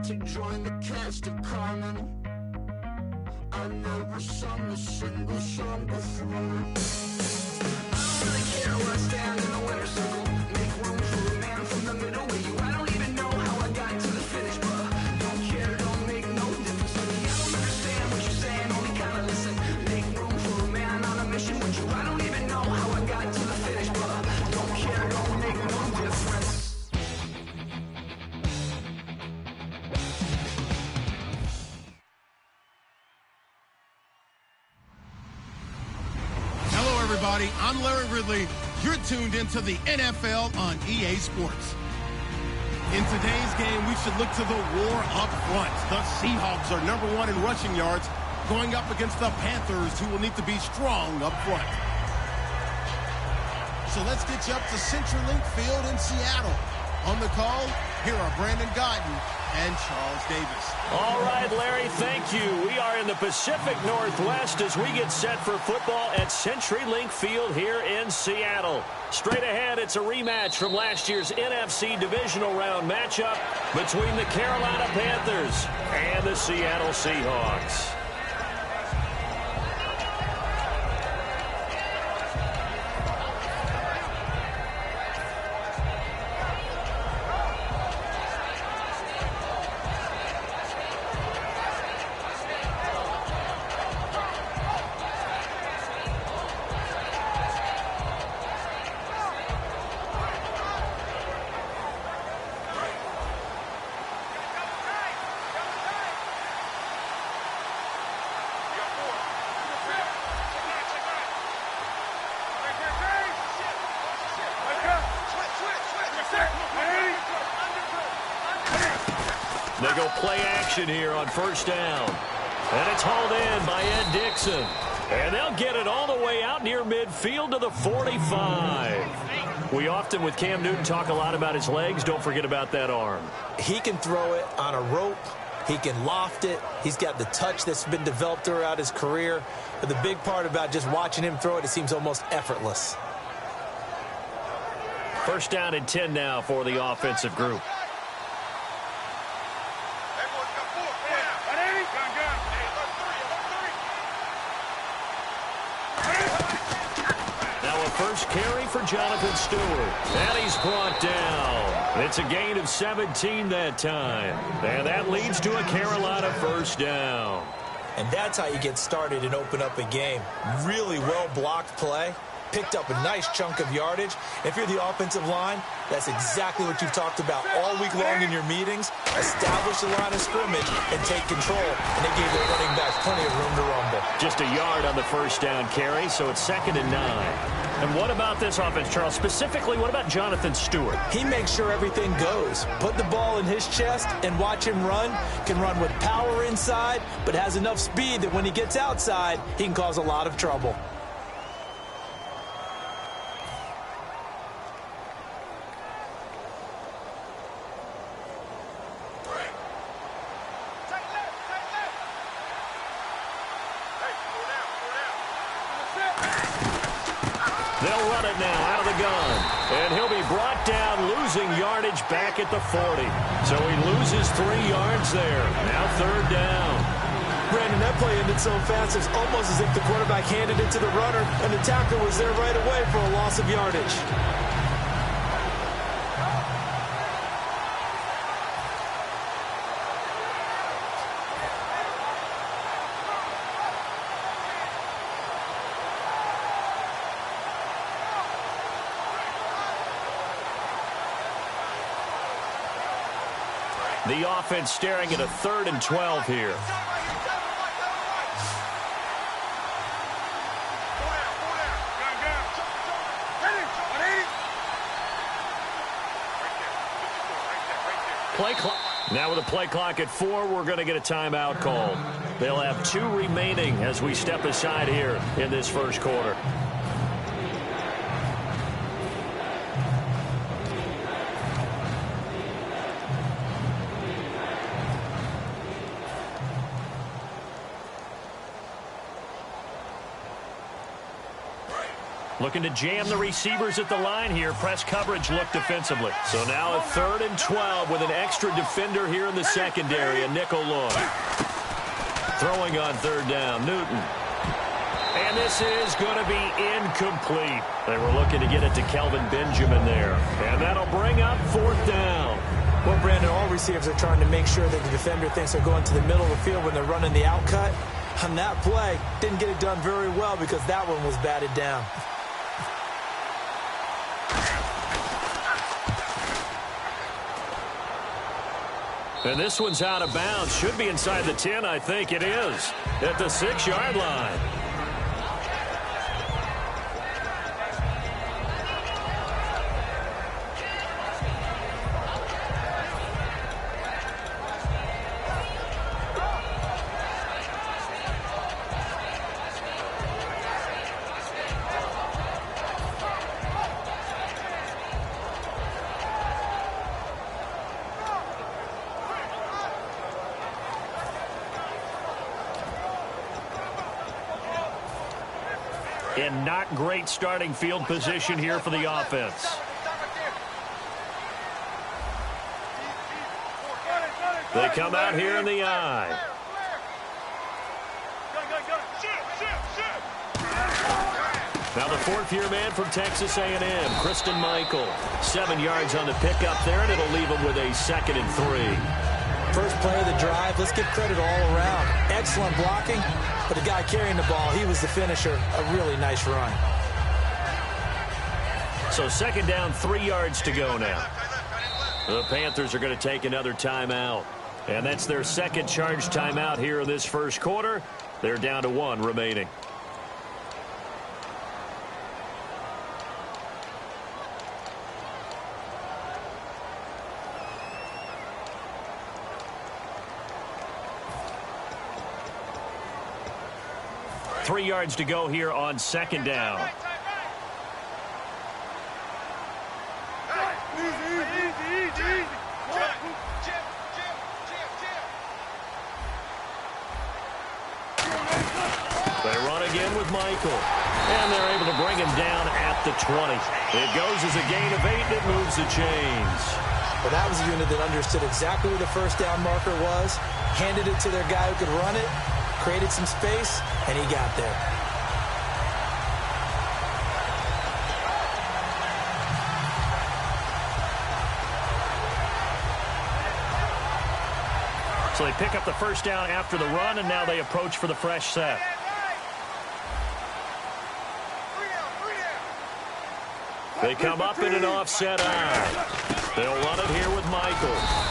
to join the cast of Carmen. I never sung a single song before. I don't really care where I stand in the winner's circle. Make room for a man from the middle with you. I don't even know how I got to the finish, but don't care, don't make no difference to me. I don't understand what you're saying, only kinda listen. Make room for a man on a mission with you. I don't even know how I got to the finish, but don't care, don't make no difference. Everybody, I'm Larry Ridley. You're tuned into the NFL on EA Sports. In today's game, we should look to the war up front. The Seahawks are #1 in rushing yards, going up against the Panthers, who will need to be strong up front. So let's get you up to CenturyLink Field in Seattle. On the call, here are Brandon Guyton and Charles Davis. All right, Larry, thank you. We are in the Pacific Northwest as we get set for football at CenturyLink Field here in Seattle. Straight ahead, it's a rematch from last year's NFC Divisional Round matchup between the Carolina Panthers and the Seattle Seahawks. They go play action here on first down. And it's hauled in by Ed Dixon. And they'll get it all the way out near midfield to the 45. We often, with Cam Newton, talk a lot about his legs. Don't forget about that arm. He can throw it on a rope. He can loft it. He's got the touch that's been developed throughout his career. But the big part about just watching him throw it, it seems almost effortless. First down and 10 now for the offensive group. First carry for Jonathan Stewart. And he's brought down. It's a gain of 17 that time. And that leads to a Carolina first down. And that's how you get started and open up a game. Really well-blocked play. Picked up a nice chunk of yardage. If you're the offensive line, that's exactly what you've talked about all week long in your meetings. Establish the line of scrimmage and take control. And it gave the running backs plenty of room to rumble. Just a yard on the first down carry, so it's 2nd and 9. And what about this offense, Charles? Specifically, what about Jonathan Stewart? He makes sure everything goes. Put the ball in his chest and watch him run. Can run with power inside, but has enough speed that when he gets outside, he can cause a lot of trouble. They'll run it now out of the gun. And he'll be brought down, losing yardage back at the 40. So he loses 3 yards there. Now 3rd down. Brandon, that play ended so fast, it's almost as if the quarterback handed it to the runner, and the tackler was there right away for a loss of yardage. The offense staring at a 3rd and 12 here. Play clock. Now with a play clock at 4, we're going to get a timeout called. They'll have 2 remaining as we step aside here in this first quarter. Looking to jam the receivers at the line here. Press coverage look defensively. So now a 3rd and 12 with an extra defender here in the secondary, a nickel look. Throwing on 3rd down, Newton. And this is going to be incomplete. They were looking to get it to Kelvin Benjamin there. And that'll bring up 4th down. Well, Brandon, all receivers are trying to make sure that the defender thinks they're going to the middle of the field when they're running the out cut. On that play, didn't get it done very well because that one was batted down. And this one's out of bounds. Should be inside the 10, I think it is. At the 6-yard line. And not great starting field position here for the offense. They come out here in the eye. Now the 4th-year man from Texas A&M, Christine Michael. 7 yards on the pickup there, and it'll leave him with a 2nd and 3. First play of the drive, let's give credit all around. Excellent blocking. But the guy carrying the ball, he was the finisher. A really nice run. So 2nd down, 3 yards to go now. The Panthers are going to take another timeout. And that's their 2nd charge timeout here in this 1st quarter. They're down to 1 remaining. Three yards to go here on 2nd down. They run again with Michael. And they're able to bring him down at the 20. It goes as a gain of 8, and it moves the chains. Well, that was a unit that understood exactly where the 1st down marker was, handed it to their guy who could run it, created some space, and he got there. So they pick up the 1st down after the run, and now they approach for the fresh set. They come up in an offset eye. They'll run it here with Michael.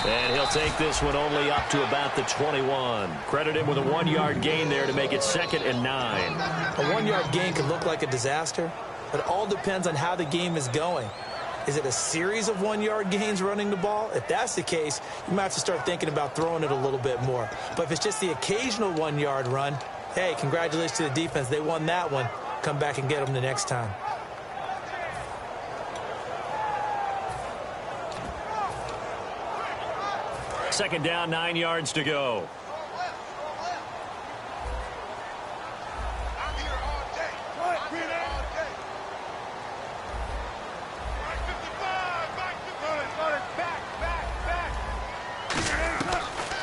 And he'll take this one only up to about the 21. Credit him with a 1-yard gain there to make it 2nd and 9. A 1-yard gain can look like a disaster, but it all depends on how the game is going. Is it a series of 1-yard gains running the ball? If that's the case, you might have to start thinking about throwing it a little bit more. But if it's just the occasional 1-yard run, hey, congratulations to the defense. They won that one. Come back and get them the next time. Second down, 9 yards to go.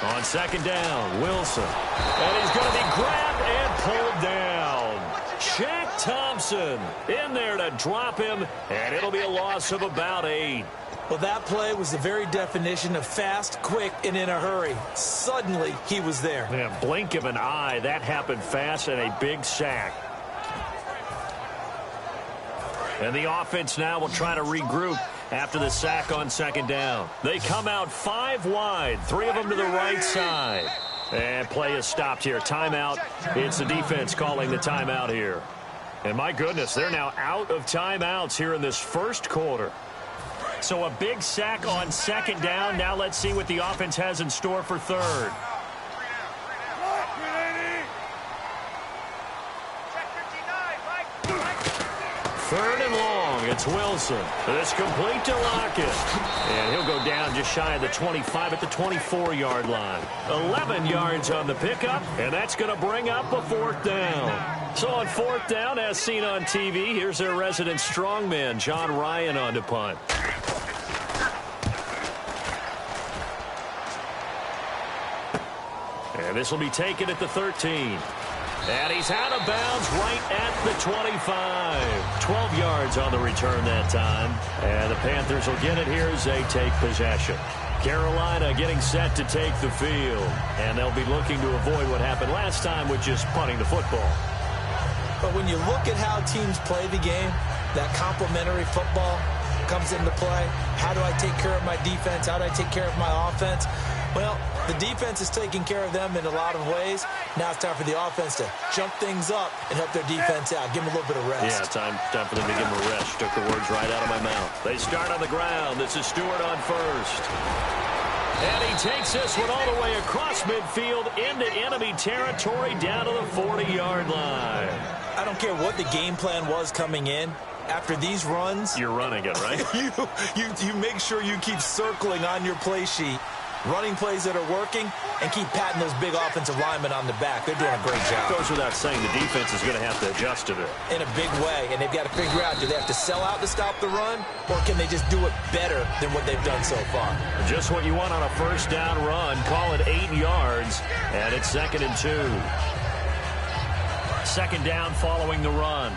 On 2nd down, Wilson. And he's going to be grabbed and pulled down. Shaq Thompson in there to drop him, and it'll be a loss of about 8. Well, that play was the very definition of fast, quick, and in a hurry. Suddenly, he was there. Yeah, blink of an eye. That happened fast and a big sack. And the offense now will try to regroup after the sack on 2nd down. They come out 5 wide, 3 of them to the right side. And play is stopped here. Timeout. It's the defense calling the timeout here. And my goodness, they're now out of timeouts here in this 1st quarter. So a big sack on 2nd down. Now let's see what the offense has in store for 3rd. Third and long. It's Wilson. It's complete to Lockett. And he'll go down just shy of the 25 at the 24-yard line. 11 yards on the pickup, and that's going to bring up a 4th down. So on 4th down, as seen on TV, here's their resident strongman, John Ryan, on to punt. And this will be taken at the 13. And he's out of bounds right at the 25. 12 yards on the return that time. And the Panthers will get it here as they take possession. Carolina getting set to take the field. And they'll be looking to avoid what happened last time with just punting the football. But when you look at how teams play the game, that complementary football comes into play. How do I take care of my defense? How do I take care of my offense? Well, the defense is taking care of them in a lot of ways. Now it's time for the offense to jump things up and help their defense out. Give them a little bit of rest. Yeah, time for them to give them a rest. Took the words right out of my mouth. They start on the ground. This is Stewart on first. And he takes this one all the way across midfield into enemy territory down to the 40-yard line. I don't care what the game plan was coming in. After these runs, you're running it, right? you make sure you keep circling on your play sheet, running plays that are working, and keep patting those big offensive linemen on the back. They're doing a great job. Goes without saying the defense is going to have to adjust to it. In a big way, and they've got to figure out, do they have to sell out to stop the run, or can they just do it better than what they've done so far? Just what you want on a first down run. Call it 8 yards, and it's 2nd and 2. 2nd down following the run.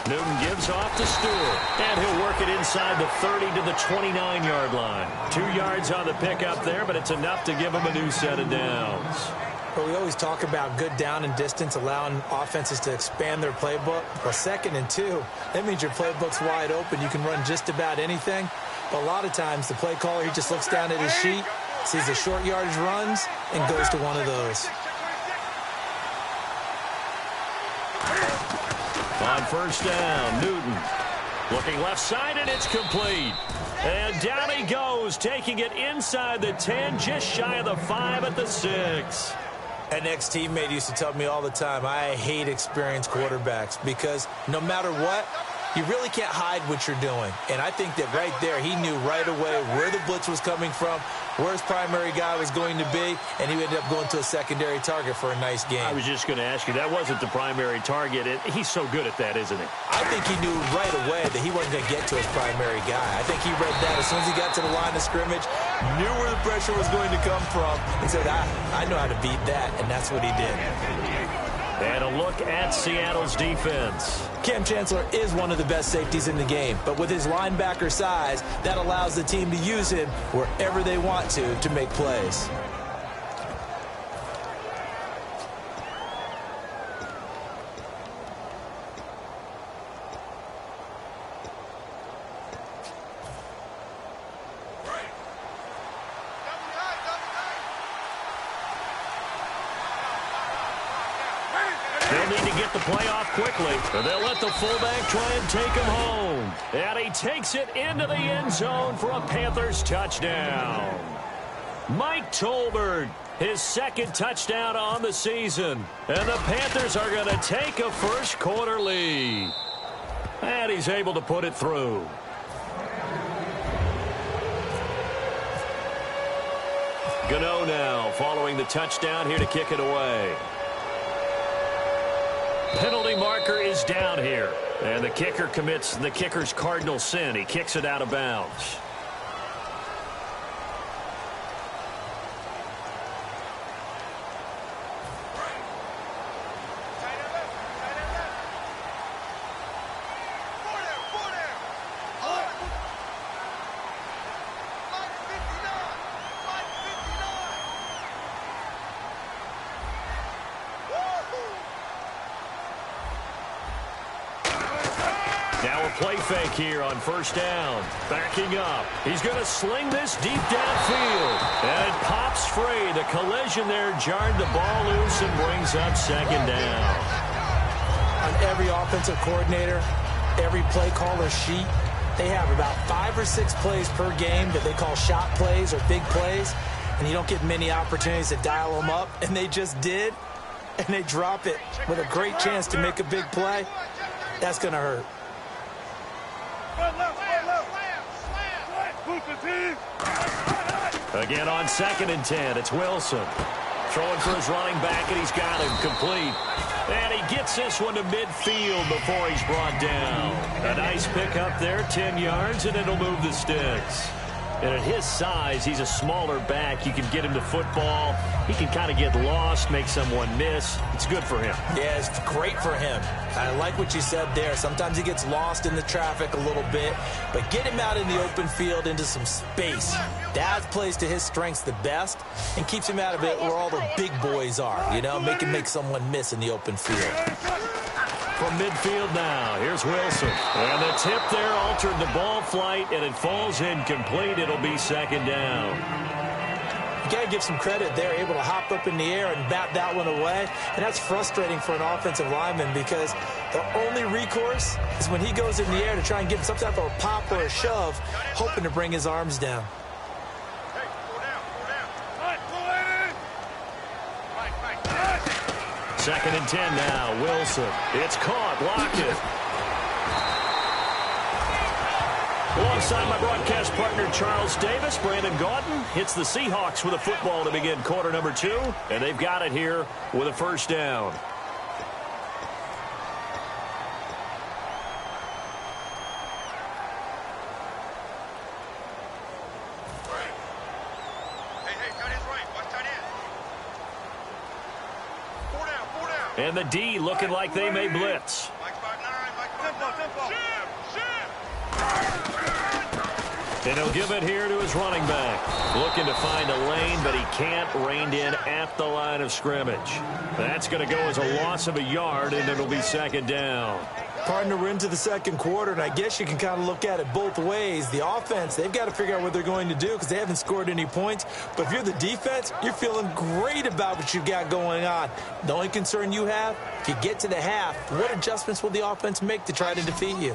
Newton gives off to Stewart, and he'll work it inside the 30 to the 29-yard line. 2 yards on the pickup there, but it's enough to give him a new set of downs. Well, we always talk about good down and distance, allowing offenses to expand their playbook. Well, 2nd and 2, that means your playbook's wide open. You can run just about anything. But a lot of times, the play caller, he just looks down at his sheet, sees the short yardage runs, and goes to one of those. On first down, Newton looking left side, and it's complete. And down he goes, taking it inside the 10, just shy of the 5 at the 6. An ex-teammate used to tell me all the time, I hate experienced quarterbacks because no matter what, you really can't hide what you're doing. And I think that right there, he knew right away where the blitz was coming from, where his primary guy was going to be, and he ended up going to a secondary target for a nice game. I was just going to ask you, that wasn't the primary target. He's so good at that, isn't he? I think he knew right away that he wasn't going to get to his primary guy. I think he read that as soon as he got to the line of scrimmage, knew where the pressure was going to come from, and said, I know how to beat that, and that's what he did. And a look at Seattle's defense. Cam Chancellor is one of the best safeties in the game, but with his linebacker size, that allows the team to use him wherever they want to make plays. They'll need to get the play off quickly, or they'll let the fullback try and take him home. And he takes it into the end zone for a Panthers touchdown. Mike Tolbert, his 2nd touchdown on the season. And the Panthers are going to take a first quarter lead. And he's able to put it through. Gano now following the touchdown here to kick it away. Penalty marker is down here. And the kicker commits the kicker's cardinal sin. He kicks it out of bounds. Now a play fake here on first down. Backing up. He's going to sling this deep downfield. And it pops free. The collision there jarred the ball loose and brings up 2nd down. On every offensive coordinator, every play caller sheet, they have about 5 or 6 plays per game that they call shot plays or big plays. And you don't get many opportunities to dial them up. And they just did. And they drop it with a great chance to make a big play. That's going to hurt. Again on 2nd and 10, it's Wilson. Throwing for his running back, and he's got him complete. And he gets this one to midfield before he's brought down. A nice pickup there, 10 yards, and it'll move the sticks. And at his size, he's a smaller back. You can get him to football. He can kind of get lost, make someone miss. It's good for him. Yeah, it's great for him. I like what you said there. Sometimes he gets lost in the traffic a little bit, but get him out in the open field into some space. That plays to his strengths the best and keeps him out of it where all the big boys are, you know, make someone miss in the open field. From midfield now, here's Wilson. And the tip there altered the ball flight, and it falls incomplete. It'll be 2nd down. You got to give some credit. They're able to hop up in the air and bat that one away. And that's frustrating for an offensive lineman because the only recourse is when he goes in the air to try and give some type of a pop or a shove, hoping to bring his arms down. Second and 10 now, Wilson. It's caught, Lockett. Alongside my broadcast partner, Charles Davis, Brandon Gaudin hits the Seahawks with a football to begin quarter number 2, and they've got it here with a 1st down. And the D looking like they may blitz. And he'll give it here to his running back. Looking to find a lane, but he can't. Reined in at the line of scrimmage. That's going to go as a loss of a yard, and it'll be 2nd down. Partner, we're into the 2nd quarter, and I guess you can kind of look at it both ways. The offense, they've got to figure out what they're going to do because they haven't scored any points. But if you're the defense, you're feeling great about what you've got going on. The only concern you have, if you get to the half, what adjustments will the offense make to try to defeat you?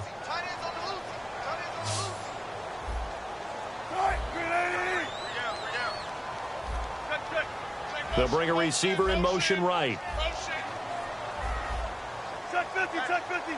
They'll bring a receiver in motion right. Check 50, check 50.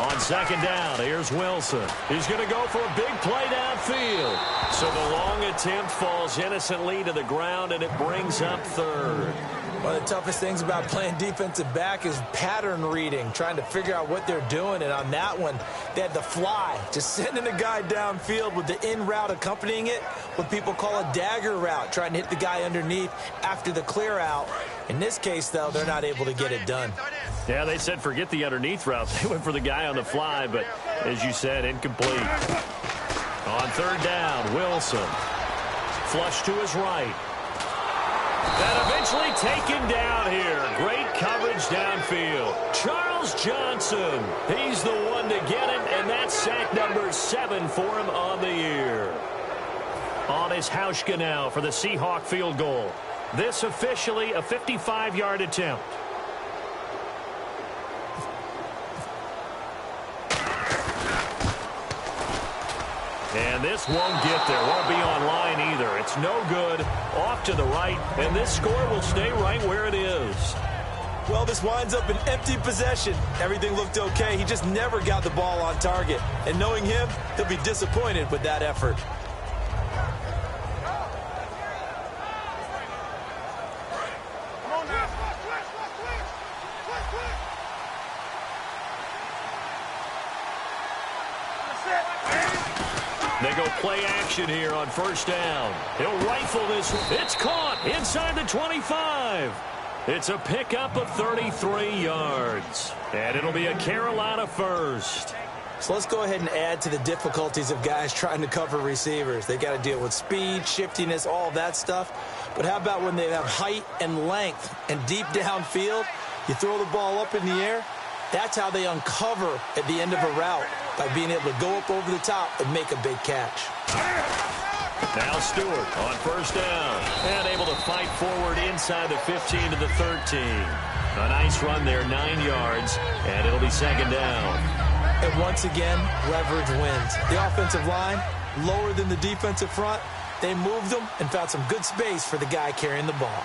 On 2nd down, here's Wilson. He's going to go for a big play downfield. So the long attempt falls innocently to the ground, and it brings up 3rd. One of the toughest things about playing defensive back is pattern reading, trying to figure out what they're doing. And on that one, they had the fly, just sending a guy downfield with the in route accompanying it, what people call a dagger route, trying to hit the guy underneath after the clear out. In this case, though, they're not able to get it done. Yeah, they said forget the underneath route. They went for the guy on the fly, but as you said, incomplete. On 3rd down, Wilson. Flush to his right. And eventually taken down here. Great coverage downfield. Charles Johnson. He's the one to get it, and that's sack number 7 for him on the year. On his Hauschka now for the Seahawk field goal. This officially a 55-yard attempt. And this won't get there. Won't be on line either. It's no good. Off to the right. And this score will stay right where it is. Well, this winds up an empty possession. Everything looked okay. He just never got the ball on target. And knowing him, he'll be disappointed with that effort. They go play action here on 1st down. He'll rifle this. It's caught inside the 25. It's a pickup of 33 yards. And it'll be a Carolina 1st. So let's go ahead and add to the difficulties of guys trying to cover receivers. They got to deal with speed, shiftiness, all that stuff. But how about when they have height and length and deep downfield? You throw the ball up in the air. That's how they uncover at the end of a route, by being able to go up over the top and make a big catch. Now Stewart on 1st down. And able to fight forward inside the 15 to the 13. A nice run there, 9 yards, and it'll be 2nd down. And once again, leverage wins. The offensive line, lower than the defensive front. They moved them and found some good space for the guy carrying the ball.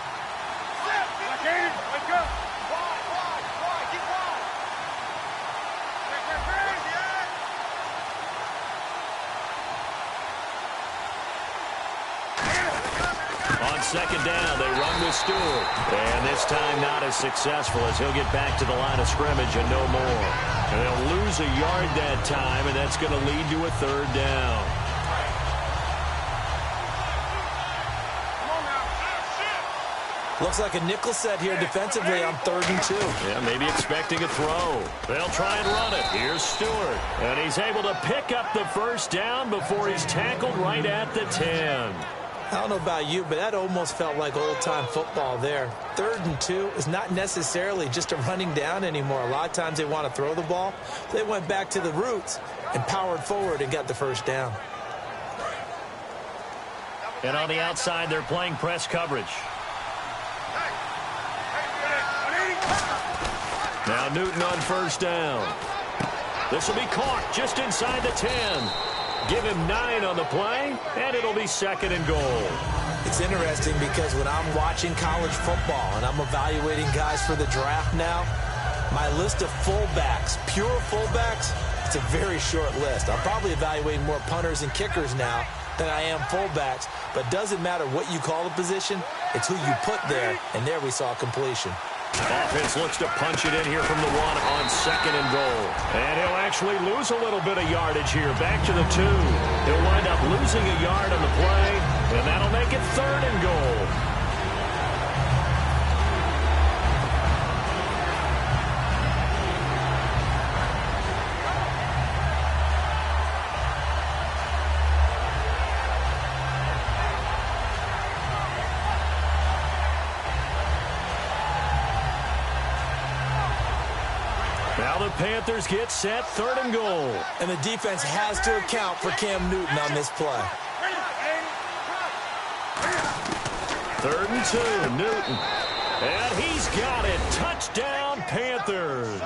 second down. They run with Stewart. And this time not as successful as he'll get back to the line of scrimmage and no more. And they'll lose a yard that time, and that's going to lead to a third down. Looks like a nickel set here defensively on 3rd and 2. Yeah, maybe expecting a throw. They'll try and run it. Here's Stewart. And he's able to pick up the first down before he's tackled right at the 10. I don't know about you, but that almost felt like old-time football there. 3rd and 2 is not necessarily just a running down anymore. A lot of times they want to throw the ball. They went back to the roots and powered forward and got the first down. And on the outside, they're playing press coverage. Now Newton on first down. This will be caught just inside the 10. Give him 9 on the play, and it'll be 2nd and goal. It's interesting because when I'm watching college football and I'm evaluating guys for the draft now, my list of fullbacks, pure fullbacks, it's a very short list. I'm probably evaluating more punters and kickers now than I am fullbacks, but doesn't matter what you call the position, it's who you put there, and there we saw completion. Offense looks to punch it in here from the 1 on 2nd and goal. And he'll actually lose a little bit of yardage here. Back to the 2. He'll wind up losing a yard on the play, and that'll make it 3rd and goal. Now the Panthers get set, 3rd and goal. And the defense has to account for Cam Newton on this play. 3rd and 2, Newton. And he's got it. Touchdown, Panthers.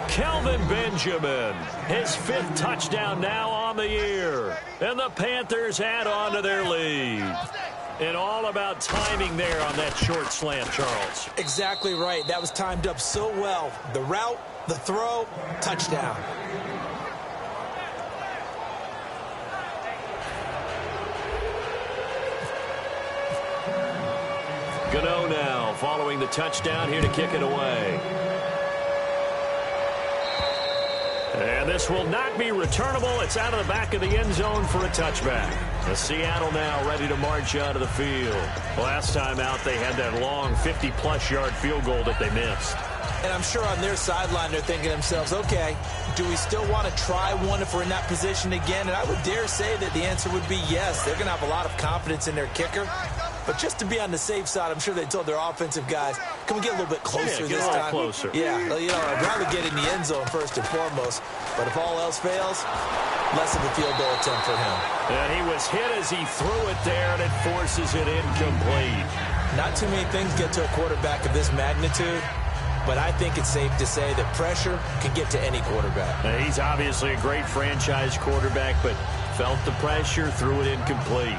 Kelvin Benjamin, his 5th touchdown now on the year. And the Panthers add on to their lead. And all about timing there on that short slant, Charles. Exactly right. That was timed up so well. The route, the throw, touchdown. Gano now following the touchdown here to kick it away. And this will not be returnable. It's out of the back of the end zone for a touchback. The Seattle now ready to march out of the field. Last time out, they had that long 50-plus yard field goal that they missed. And I'm sure on their sideline they're thinking to themselves, okay, do we still want to try one if we're in that position again? And I would dare say that the answer would be yes. They're going to have a lot of confidence in their kicker. But just to be on the safe side, I'm sure they told their offensive guys, can we get a little bit closer this time? Closer. Yeah, you know, I'd rather get in the end zone first and foremost. But if all else fails, less of a field goal attempt for him. And he was hit as he threw it there, and it forces it incomplete. Not too many things get to a quarterback of this magnitude, but I think it's safe to say that pressure can get to any quarterback. Now, he's obviously a great franchise quarterback, but felt the pressure, threw it incomplete.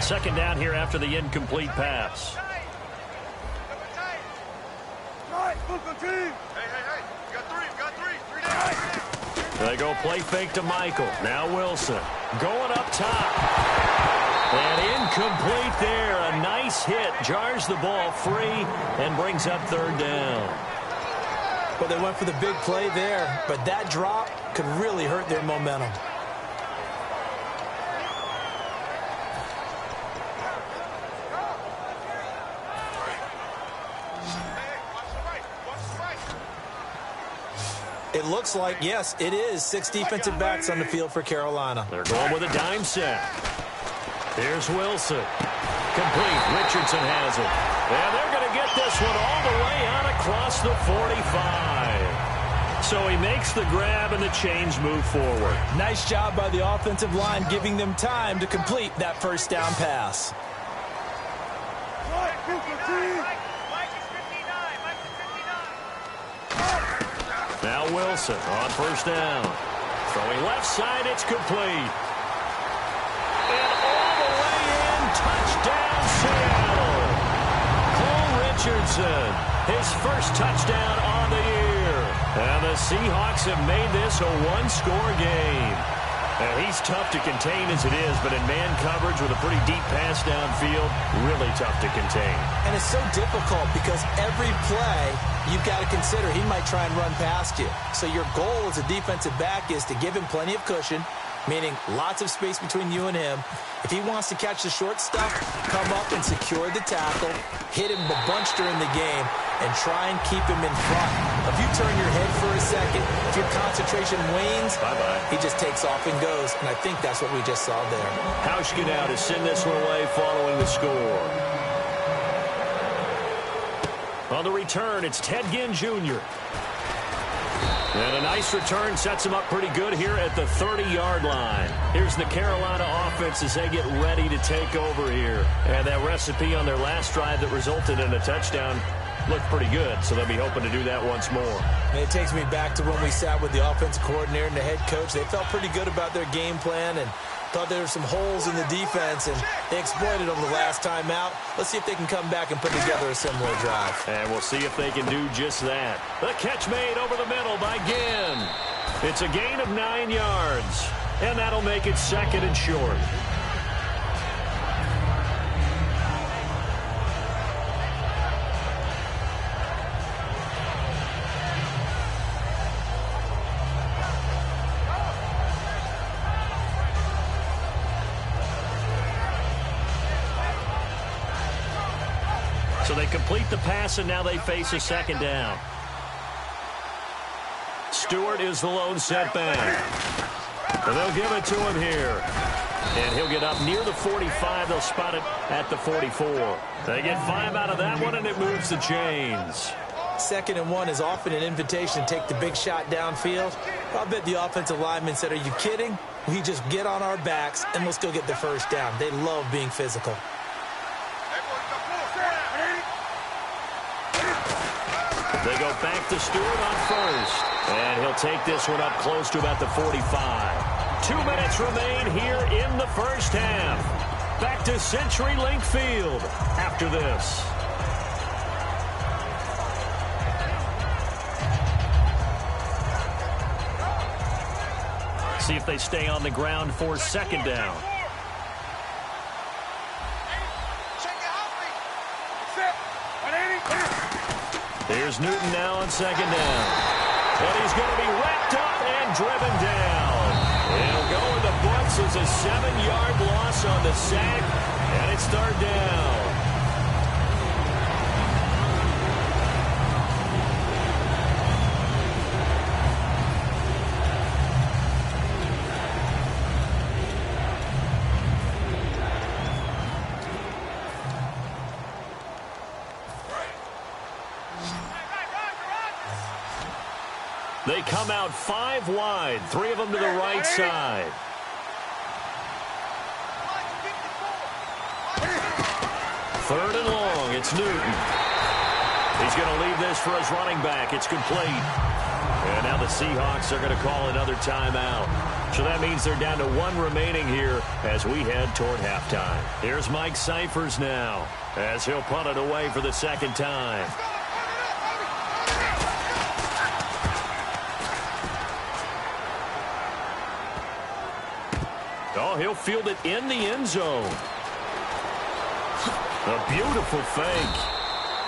Second down here after the incomplete pass. They go play fake to Michael. Now Wilson going up top. And incomplete there. A nice hit. Jars the ball free and brings up 3rd down. Well, they went for the big play there, but that drop could really hurt their momentum. It looks like, yes, it is 6 defensive backs on the field for Carolina. They're going with a dime set. Here's Wilson. Complete. Richardson has it. And they're going to get this one all the way out across the 45. So he makes the grab and the chains move forward. Nice job by the offensive line giving them time to complete that first down pass. Now Wilson on first down. Throwing left side, it's complete. And all the way in, touchdown Seattle. Cole Richardson, his first touchdown on the year. And the Seahawks have made this a one-score game. And he's tough to contain as it is, but in man coverage with a pretty deep pass downfield, really tough to contain. And it's so difficult because every play you've got to consider he might try and run past you. So your goal as a defensive back is to give him plenty of cushion, meaning lots of space between you and him. If he wants to catch the short stuff, come up and secure the tackle, hit him a bunch during the game, and try and keep him in front. If you turn your head for a second, if your concentration wanes, he just takes off and goes, and I think that's what we just saw there. Hauschka now to send this one away following the score. On the return, it's Ted Ginn Jr. And a nice return sets him up pretty good here at the 30-yard line. Here's the Carolina offense as they get ready to take over here. And that recipe on their last drive that resulted in a touchdown looked pretty good, so they'll be hoping to do that once more. And it takes me back to when we sat with the offensive coordinator and the head coach. They felt pretty good about their game plan and thought there were some holes in the defense, and they exploited them the last time out. Let's see if they can come back and put together a similar drive. And we'll see if they can do just that. The catch made over the middle by Ginn. It's a gain of 9 yards, and that'll make it 2nd and short. So they complete the pass, and now they face a 2nd down. Stewart is the lone setback. And they'll give it to him here. And he'll get up near the 45. They'll spot it at the 44. They get 5 out of that one, and it moves the chains. 2nd and 1 is often an invitation to take the big shot downfield. I'll bet the offensive lineman said, "Are you kidding? We just get on our backs, and let's go get the first down." They love being physical. They go back to Stewart on 1st. And he'll take this one up close to about the 45. 2 minutes remain here in the first half. Back to CenturyLink Field after this. See if they stay on the ground for 2nd down. Here's Newton now on 2nd down. But he's going to be wrapped up and driven down. It'll go in the books as a 7-yard loss on the sack, and it's 3rd down. They come out 5 wide, 3 of them to the right side. Third and long, it's Newton. He's going to leave this for his running back. It's complete. And now the Seahawks are going to call another timeout. So that means they're down to 1 remaining here as we head toward halftime. Here's Mike Cyphers now as he'll punt it away for the 2nd time. Oh, he'll field it in the end zone. A beautiful fake.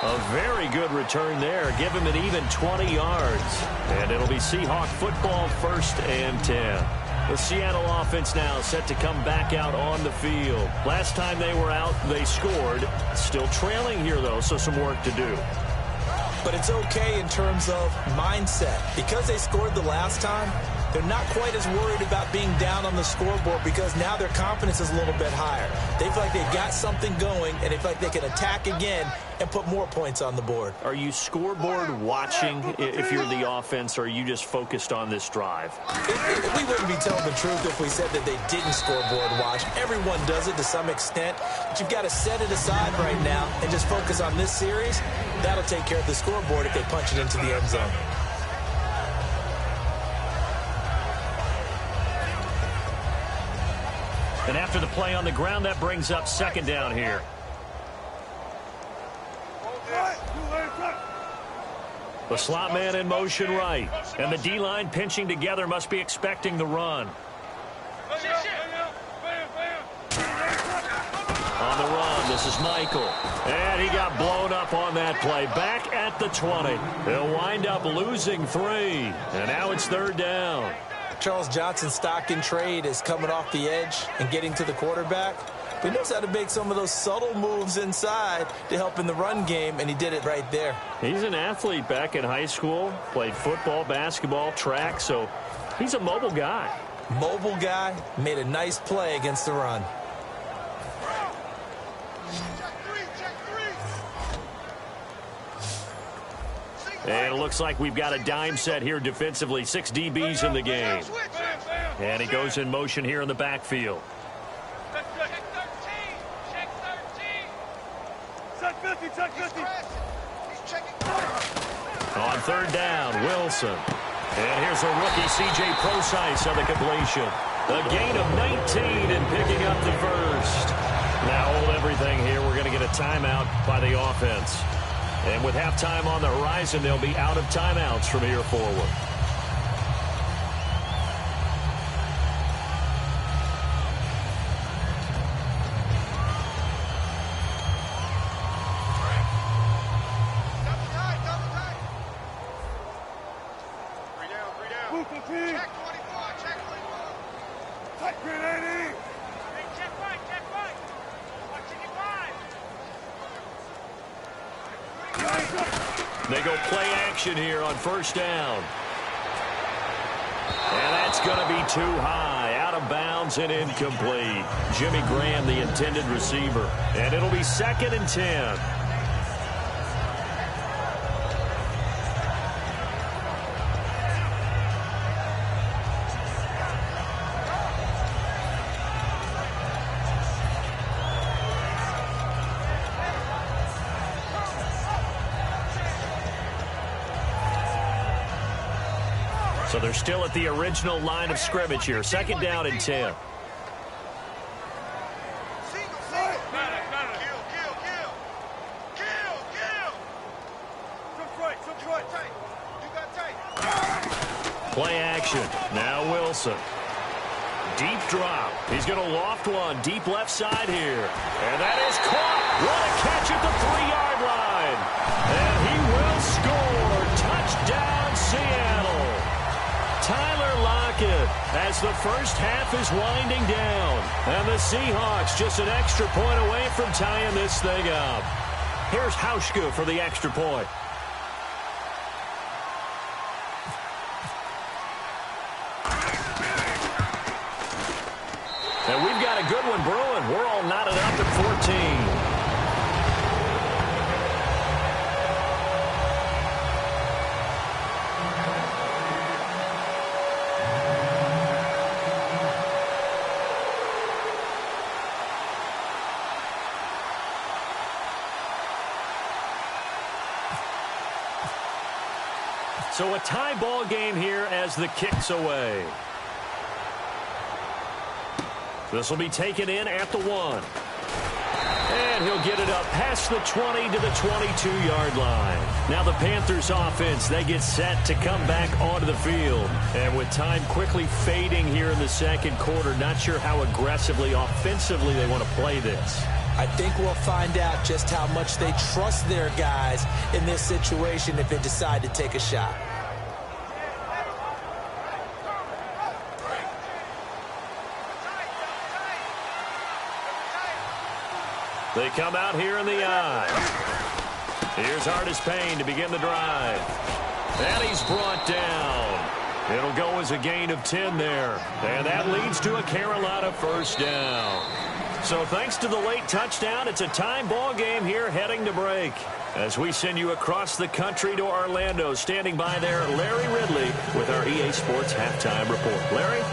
A very good return there. Give him an even 20 yards. And it'll be Seahawk football, 1st and 10. The Seattle offense now set to come back out on the field. Last time they were out, they scored. Still trailing here, though, so some work to do. But it's okay in terms of mindset. Because they scored the last time, they're not quite as worried about being down on the scoreboard because now their confidence is a little bit higher. They feel like they've got something going, and they feel like they can attack again and put more points on the board. Are you scoreboard watching if you're the offense, or are you just focused on this drive? We wouldn't be telling the truth if we said that they didn't scoreboard watch. Everyone does it to some extent, but you've got to set it aside right now and just focus on this series. That'll take care of the scoreboard if they punch it into the end zone. And after the play on the ground, that brings up 2nd down here. The slot man in motion right. And the D-line pinching together must be expecting the run. On the run, this is Michael. And he got blown up on that play. Back at the 20. He'll wind up losing 3. And now it's 3rd down. Charles Johnson's stock in trade is coming off the edge and getting to the quarterback. But he knows how to make some of those subtle moves inside to help in the run game, and he did it right there. He's an athlete back in high school. Played football, basketball, track, so he's a mobile guy. Mobile guy, made a nice play against the run. And it looks like we've got a dime set here defensively. 6 DBs in the game. And he goes in motion here in the backfield. Check 50. On 3rd down, Wilson. And here's a rookie, C.J. Procise on the completion. A gain of 19 and picking up the first. Now hold everything here. We're going to get a timeout by the offense. And with halftime on the horizon, they'll be out of timeouts from here forward. They go play action here on 1st down. And that's going to be too high. Out of bounds and incomplete. Jimmy Graham, the intended receiver. And it'll be 2nd and 10. So they're still at the original line of scrimmage here. 2nd down and 10. Play action. Now Wilson. Deep drop. He's going to loft one. Deep left side here. And that is caught. What a catch at the 3-yard line. And he will score. Touchdown, Seattle. Tyler Lockett as the first half is winding down. And the Seahawks just an extra point away from tying this thing up. Here's Hauschka for the extra point. And we've got a good one brewing. We're all knotted up at 14. So a tie ball game here as the kick's away. This will be taken in at the 1. And he'll get it up past the 20 to the 22-yard line. Now the Panthers offense, they get set to come back onto the field. And with time quickly fading here in the 2nd quarter, not sure how aggressively, offensively they want to play this. I think we'll find out just how much they trust their guys in this situation if they decide to take a shot. They come out here in the eye. Here's Artis Payne to begin the drive. And he's brought down. It'll go as a gain of 10 there. And that leads to a Carolina first down. So thanks to the late touchdown, it's a time ball game here heading to break. As we send you across the country to Orlando, standing by there, Larry Ridley with our EA Sports Halftime Report. Larry?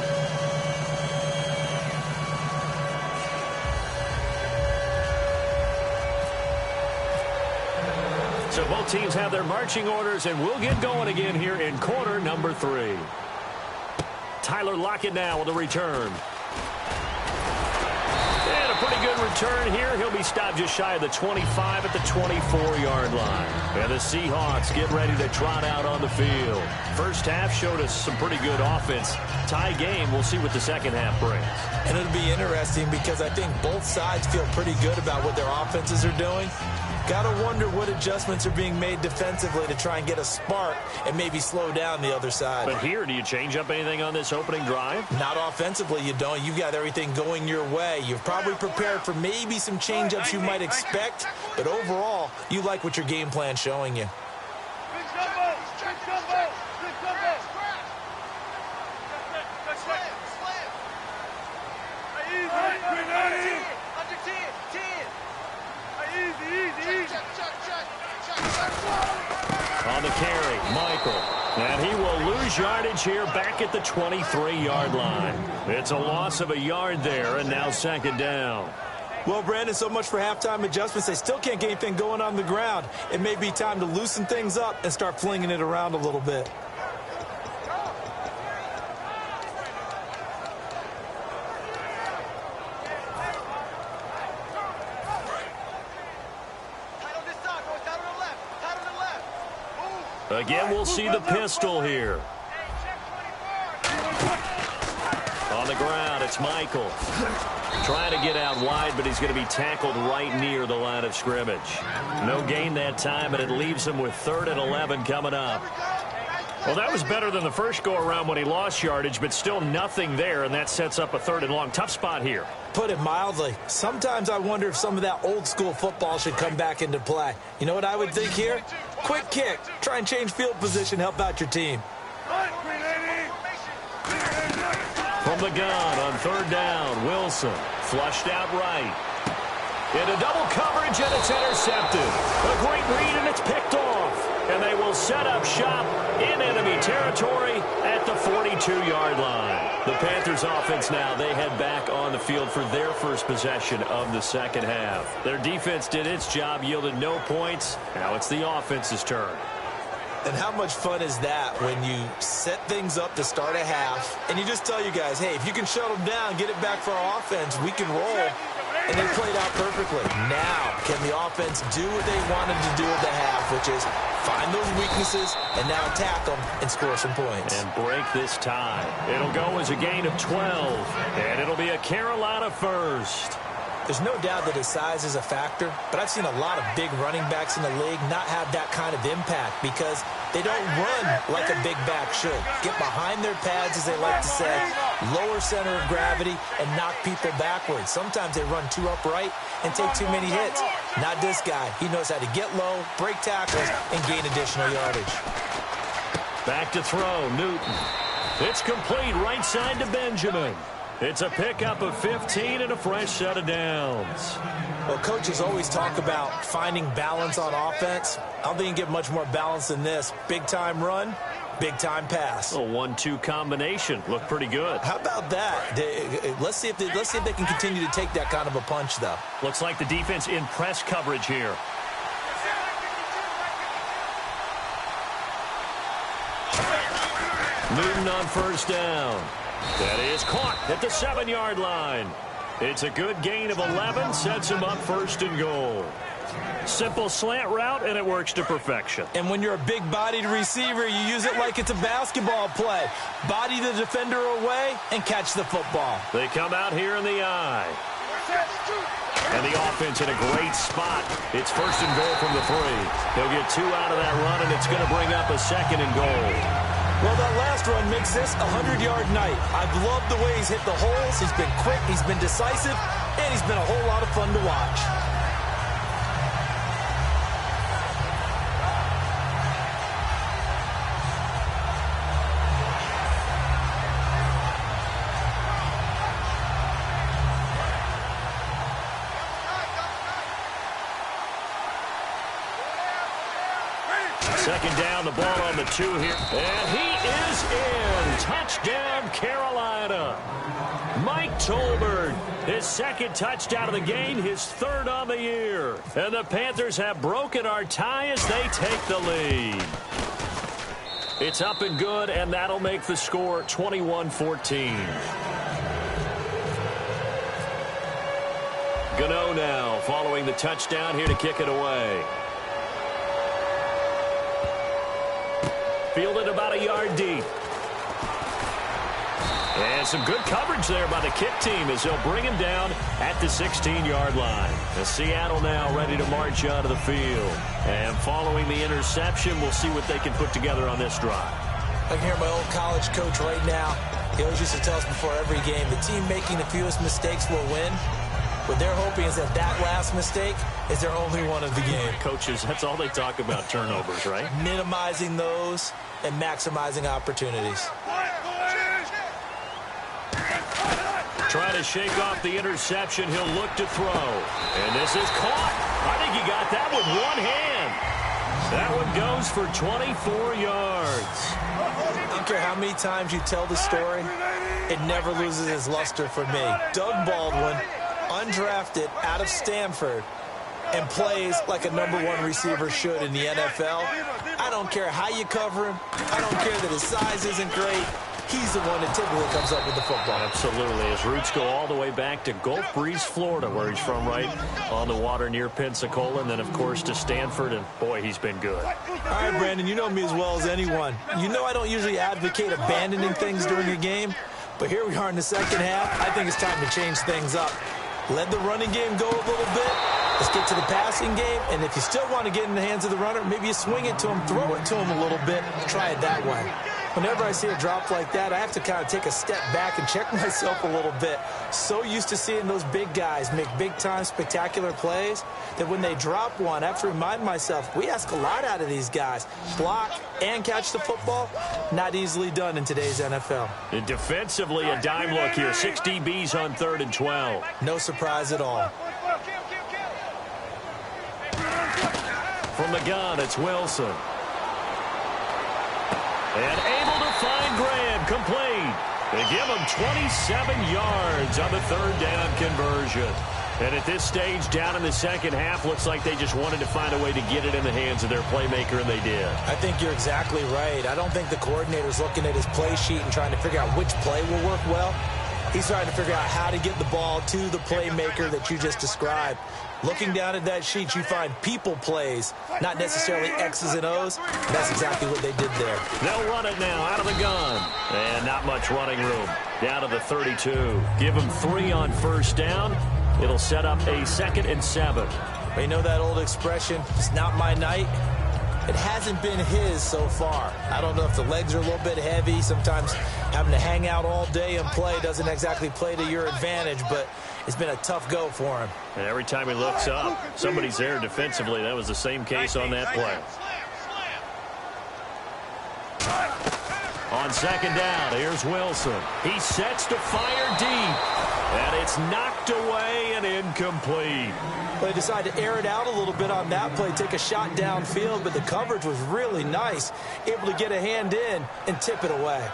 So both teams have their marching orders, and we'll get going again here in quarter number 3. Tyler Lockett now with a return. And a pretty good return here. He'll be stopped just shy of the 25 at the 24-yard line. And the Seahawks get ready to trot out on the field. First half showed us some pretty good offense. Tie game, we'll see what the second half brings. And it'll be interesting because I think both sides feel pretty good about what their offenses are doing. Got to wonder what adjustments are being made defensively to try and get a spark and maybe slow down the other side. But here, do you change up anything on this opening drive? Not offensively, you don't. You've got everything going your way. You've probably prepared for maybe some change-ups you might expect, but overall, you like what your game plan's showing you. On the carry, Michael. And he will lose yardage here back at the 23-yard line. It's a loss of a yard there, and now second down. Well, Brandon, so much for halftime adjustments. They still can't get anything going on the ground. It may be time to loosen things up and start flinging it around a little bit. Again, we'll see the pistol here. On the ground, it's Michael. Trying to get out wide, but he's going to be tackled right near the line of scrimmage. No gain that time, and it leaves him with 3rd and 11 coming up. Well, that was better than the first go-around when he lost yardage, but still nothing there, and that sets up a 3rd and long. Tough spot here. Put it mildly. Sometimes I wonder if some of that old-school football should come back into play. You know what I would think here? Quick kick. Try and change field position, help out your team. From the gun on 3rd down, Wilson flushed out right. Into double coverage, and it's intercepted. A great read, and it's picked off. And they will set up shop in enemy territory at the 42-yard line. The Panthers offense now, they head back on the field for their first possession of the second half. Their defense did its job, yielded no points. Now it's the offense's turn. And how much fun is that when you set things up to start a half, and you just tell you guys, hey, if you can shut them down, get it back for our offense, we can roll. And they played out perfectly. Now, can the offense do what they wanted to do at the half, which is find those weaknesses and now attack them and score some points. And break this tie. It'll go as a gain of 12, and it'll be a Carolina first. There's no doubt that his size is a factor, but I've seen a lot of big running backs in the league not have that kind of impact because they don't run like a big back should. Get behind their pads, as they like to say, lower center of gravity, and knock people backwards. Sometimes they run too upright and take too many hits. Not this guy. He knows how to get low, break tackles, and gain additional yardage. Back to throw, Newton. It's complete right side to Benjamin. It's a pickup of 15 and a fresh set of downs. Well, coaches always talk about finding balance on offense. I don't think you can get much more balance than this. Big-time run, big-time pass. A 1-2 combination. Looked pretty good. How about that? Let's see if they can continue to take that kind of a punch, though. Looks like the defense in press coverage here. Newton on first down. That is caught at the 7-yard line. It's a good gain of 11, sets him up 1st and goal. Simple slant route, and it works to perfection. And when you're a big-bodied receiver, you use it like it's a basketball play. Body the defender away and catch the football. They come out here in the eye. And the offense in a great spot. It's 1st and goal from the 3. He'll get 2 out of that run, and it's going to bring up a 2nd and goal. Well, that last run makes this a 100-yard night. I've loved the way he's hit the holes. He's been quick, he's been decisive, and he's been a whole lot of fun to watch. Second down, the ball on the 2 here. And he is in. Touchdown, Carolina. Mike Tolbert, his 2nd touchdown of the game, his 3rd on the year. And the Panthers have broken our tie as they take the lead. It's up and good, and that'll make the score 21-14. Gano now following the touchdown here to kick it away. Fielded about a yard deep. And some good coverage there by the kick team as they'll bring him down at the 16-yard line. And Seattle now ready to march out of the field. And following the interception, we'll see what they can put together on this drive. I can hear my old college coach right now. He always used to tell us before every game, the team making the fewest mistakes will win. What they're hoping is that last mistake is their only one of the game. Coaches, that's all they talk about, turnovers, right? Minimizing those and maximizing opportunities. Trying to shake off the interception. He'll look to throw. And this is caught. I think he got that with one hand. That one goes for 24 yards. I don't care how many times you tell the story, it never loses its luster for me. Doug Baldwin, undrafted out of Stanford, and plays like a #1 receiver should in the NFL. I don't care how you cover him. I don't care that his size isn't great. He's the one that typically comes up with the football. Absolutely. His roots go all the way back to Gulf Breeze, Florida, where he's from, right on the water near Pensacola, and then, of course, to Stanford, and, boy, he's been good. All right, Brandon, you know me as well as anyone. You know I don't usually advocate abandoning things during a game, but here we are in the second half. I think it's time to change things up. Let the running game go a little bit. Let's get to the passing game, and if you still want to get in the hands of the runner, maybe you swing it to him, throw it to him a little bit, try it that way. Whenever I see a drop like that, I have to kind of take a step back and check myself a little bit. So used to seeing those big guys make big-time spectacular plays that when they drop one, I have to remind myself, we ask a lot out of these guys. Block and catch the football, not easily done in today's NFL. And defensively, a dime look here. 6 DBs on 3rd and 12. No surprise at all. From the gun, it's Wilson. And able to find Graham, complete. They give him 27 yards on the 3rd down conversion. And at this stage, down in the second half, looks like they just wanted to find a way to get it in the hands of their playmaker, and they did. I think you're exactly right. I don't think the coordinator's looking at his play sheet and trying to figure out which play will work well. He's trying to figure out how to get the ball to the playmaker that you just described. Looking down at that sheet, you find people plays, not necessarily X's and O's. That's exactly what they did there. They'll run it now out of the gun. And not much running room. Down to the 32. Give them 3 on 1st down. It'll set up a 2nd and 7. You know that old expression, it's not my night? It hasn't been his so far. I don't know if the legs are a little bit heavy. Sometimes having to hang out all day and play doesn't exactly play to your advantage, but it's been a tough go for him. And every time he looks up, somebody's there defensively. That was the same case on that play. On 2nd down, here's Wilson. He sets to fire deep, and it's knocked away and incomplete. They decided to air it out a little bit on that play, take a shot downfield, but the coverage was really nice, able to get a hand in and tip it away.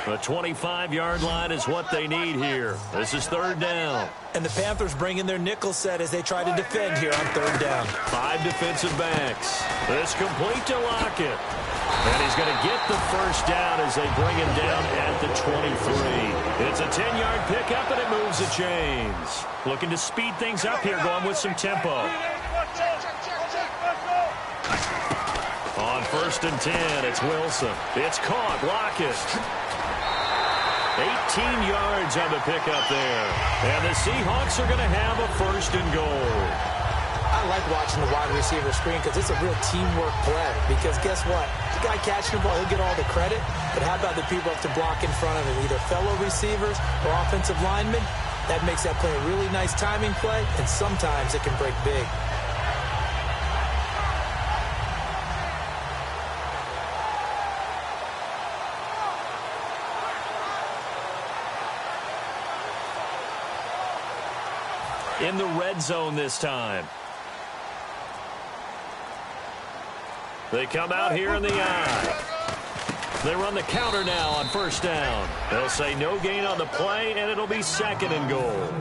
The 25-yard line is what they need here. This is 3rd down. And the Panthers bring in their nickel set as they try to defend here on 3rd down. 5 defensive backs. This complete to Lockett. And he's going to get the 1st down as they bring him down at the 23. It's a 10-yard pickup, and it moves the chains. Looking to speed things up here, going with some tempo. On 1st and 10, it's Wilson. It's caught. Lockett. 18 yards on the pickup there. And the Seahawks are going to have a 1st and goal. I like watching the wide receiver screen because it's a real teamwork play. Because guess what? The guy catching the ball, he'll get all the credit. But how about the people have to block in front of him, either fellow receivers or offensive linemen? That makes that play a really nice timing play, and sometimes it can break big. In the red zone this time. They come out here in the eye. They run the counter now on 1st down. They'll say no gain on the play, and it'll be 2nd and goal.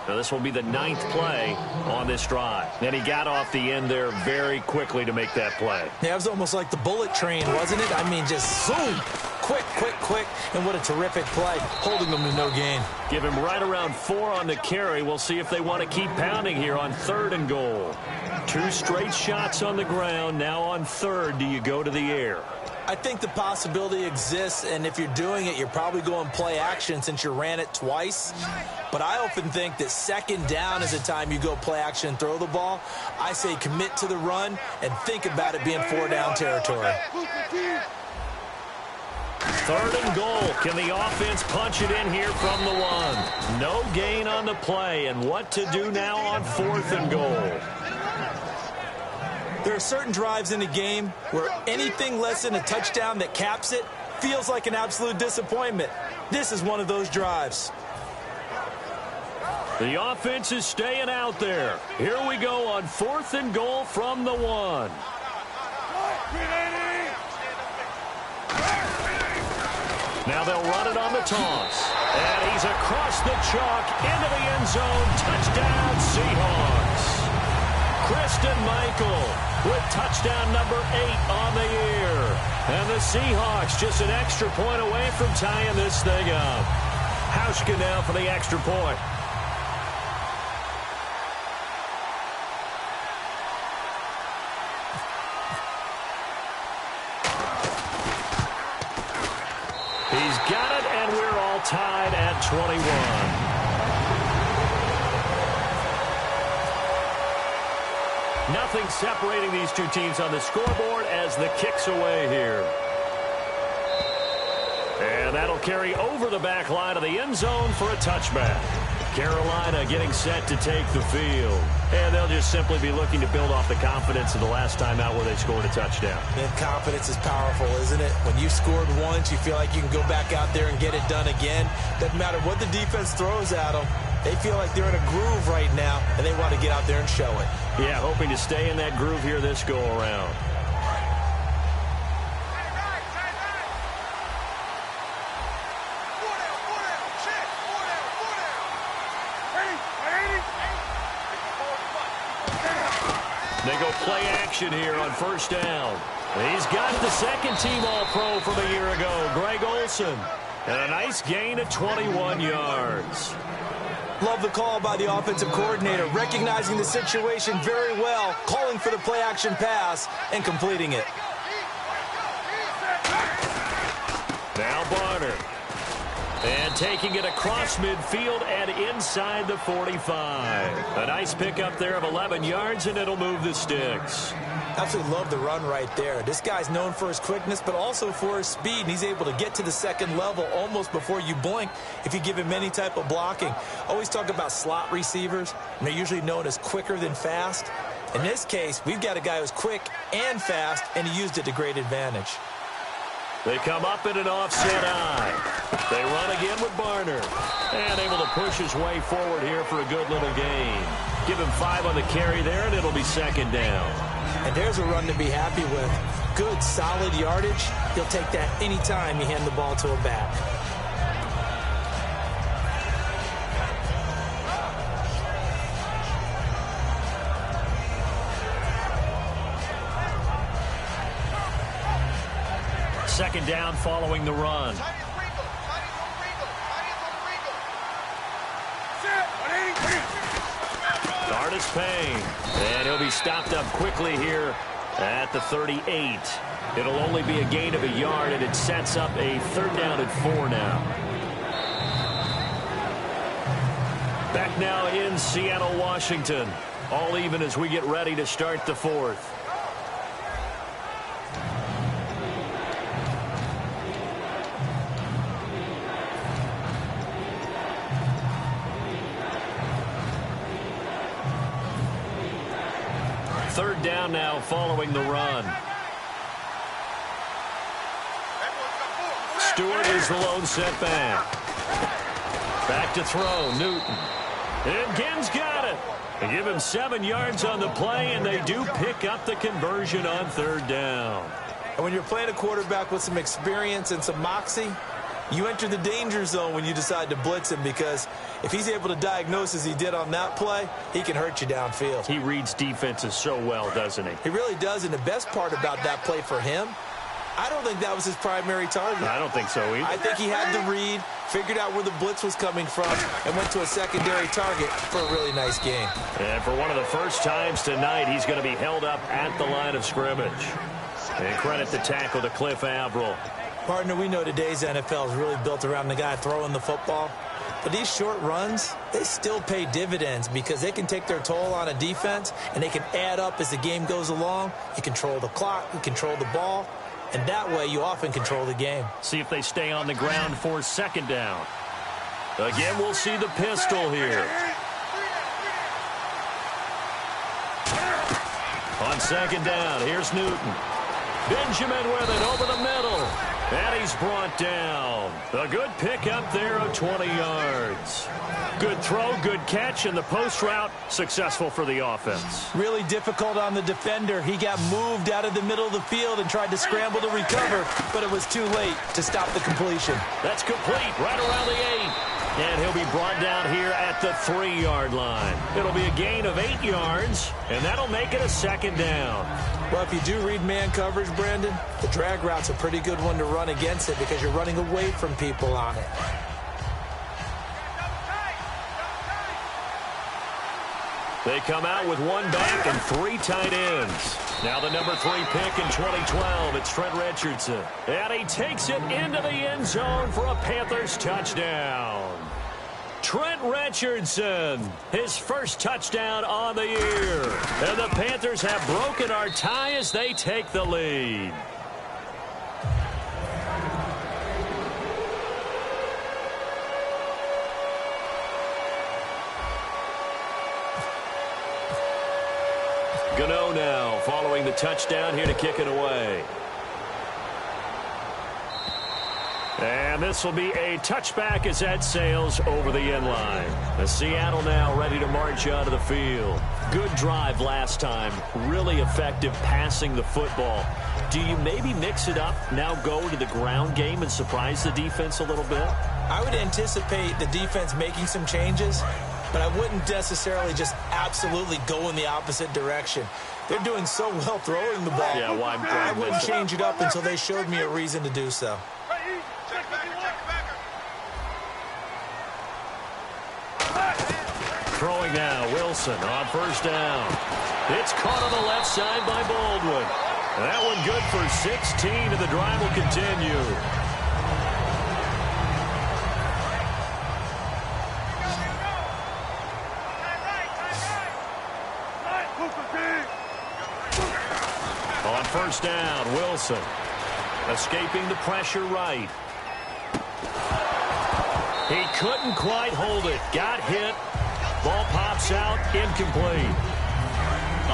Now this will be the 9th play on this drive. And he got off the end there very quickly to make that play. Yeah, it was almost like the bullet train, wasn't it? I mean, just zoom. Quick, quick, quick, and what a terrific play, holding them to no gain. Give him right around 4 on the carry. We'll see if they want to keep pounding here on 3rd and goal. 2 straight shots on the ground. Now on 3rd, do you go to the air? I think the possibility exists, and if you're doing it, you're probably going play action since you ran it twice. But I often think that 2nd down is the time you go play action and throw the ball. I say commit to the run and think about it being 4-down territory. 3rd and goal. Can the offense punch it in here from the 1? No gain on the play, and what to do now on 4th and goal? There are certain drives in the game where anything less than a touchdown that caps it feels like an absolute disappointment. This is one of those drives. The offense is staying out there. Here we go on 4th and goal from the 1. Now they'll run it on the toss. And he's across the chalk into the end zone. Touchdown, Seahawks. Christian Michael with touchdown number 8 on the year. And the Seahawks just an extra point away from tying this thing up. Hauschka now for the extra point. He's got it, and we're all tied at 21. Nothing separating these two teams on the scoreboard as the kick's away here. And that'll carry over the back line of the end zone for a touchback. Carolina getting set to take the field. And they'll just simply be looking to build off the confidence of the last time out where they scored a touchdown. And confidence is powerful, isn't it? When you scored once, you feel like you can go back out there and get it done again. Doesn't matter what the defense throws at them. They feel like they're in a groove right now, and they want to get out there and show it. Yeah, hoping to stay in that groove here this go-around. They go play action here on 1st down. He's got the 2nd-team All-Pro from a year ago, Greg Olsen. And a nice gain of 21 yards. Love the call by the offensive coordinator, recognizing the situation very well, calling for the play-action pass, and completing it. Now Barner. And taking it across midfield and inside the 45. A nice pickup there of 11 yards, and it'll move the sticks. Absolutely love the run right there. This guy's known for his quickness, but also for his speed. And he's able to get to the 2nd level almost before you blink if you give him any type of blocking. Always talk about slot receivers, and they're usually known as quicker than fast. In this case, we've got a guy who's quick and fast, and he used it to great advantage. They come up in an offset eye. They run again with Barner. And able to push his way forward here for a good little gain. Give him 5 on the carry there, and it'll be 2nd down. And there's a run to be happy with. Good, solid yardage. He'll take that anytime you hand the ball to a back. Second down following the run. Artis Payne. And he'll be stopped up quickly here at the 38. It'll only be a gain of a yard, and it sets up a 3rd down and 4 now. Back now in Seattle, Washington. All even as we get ready to start the 4th. Third down now following the run. Stewart is the lone setback. Back to throw, Newton. And Ginn's got it. They give him 7 yards on the play, and they do pick up the conversion on 3rd down. And when you're playing a quarterback with some experience and some moxie, you enter the danger zone when you decide to blitz him, because if he's able to diagnose as he did on that play, he can hurt you downfield. He reads defenses so well, doesn't he? He really does, and the best part about that play for him I don't think that was his primary target. I don't think so either. I think he had the read, figured out where the blitz was coming from, and went to a secondary target for a really nice gain. And for one of the first times tonight, he's going to be held up at the line of scrimmage. And credit the tackle to Cliff Averill. Partner, we know today's NFL is really built around the guy throwing the football. But these short runs, they still pay dividends because they can take their toll on a defense, and they can add up as the game goes along. You control the clock, you control the ball, and that way you often control the game. See if they stay on the ground for second down. Again, we'll see the pistol here. On second down, here's Newton. Benjamin with it over the middle. And he's brought down. A good pickup there of 20 yards. Good throw, good catch, and the post route successful for the offense. Really difficult on the defender. He got moved out of the middle of the field and tried to scramble to recover, but it was too late to stop the completion. That's complete right around the 8. And he'll be brought down here at the 3-yard line. It'll be a gain of 8 yards, and that'll make it a second down. Well, if you do read man coverage, Brandon, the drag route's a pretty good one to run against it because you're running away from people on it. They come out with 1 back and 3 tight ends. Now the number 3 pick in 2012, it's Trent Richardson. And he takes it into the end zone for a Panthers touchdown. Trent Richardson, his first touchdown on the year. And the Panthers have broken our tie as they take the lead. Gano now following the touchdown here to kick it away. And this will be a touchback as that sails over the end line. The Seattle now ready to march out of the field. Good drive last time. Really effective passing the football. Do you maybe mix it up, now go to the ground game and surprise the defense a little bit? I would anticipate the defense making some changes, but I wouldn't necessarily just absolutely go in the opposite direction. They're doing so well throwing the ball. Yeah, well, I wouldn't change it up until they showed me a reason to do so. Throwing now, Wilson on first down. It's caught on the left side by Baldwin. That one good for 16, and the drive will continue. On first down, Wilson escaping the pressure right. He couldn't quite hold it. Got hit. Ball pops out, incomplete.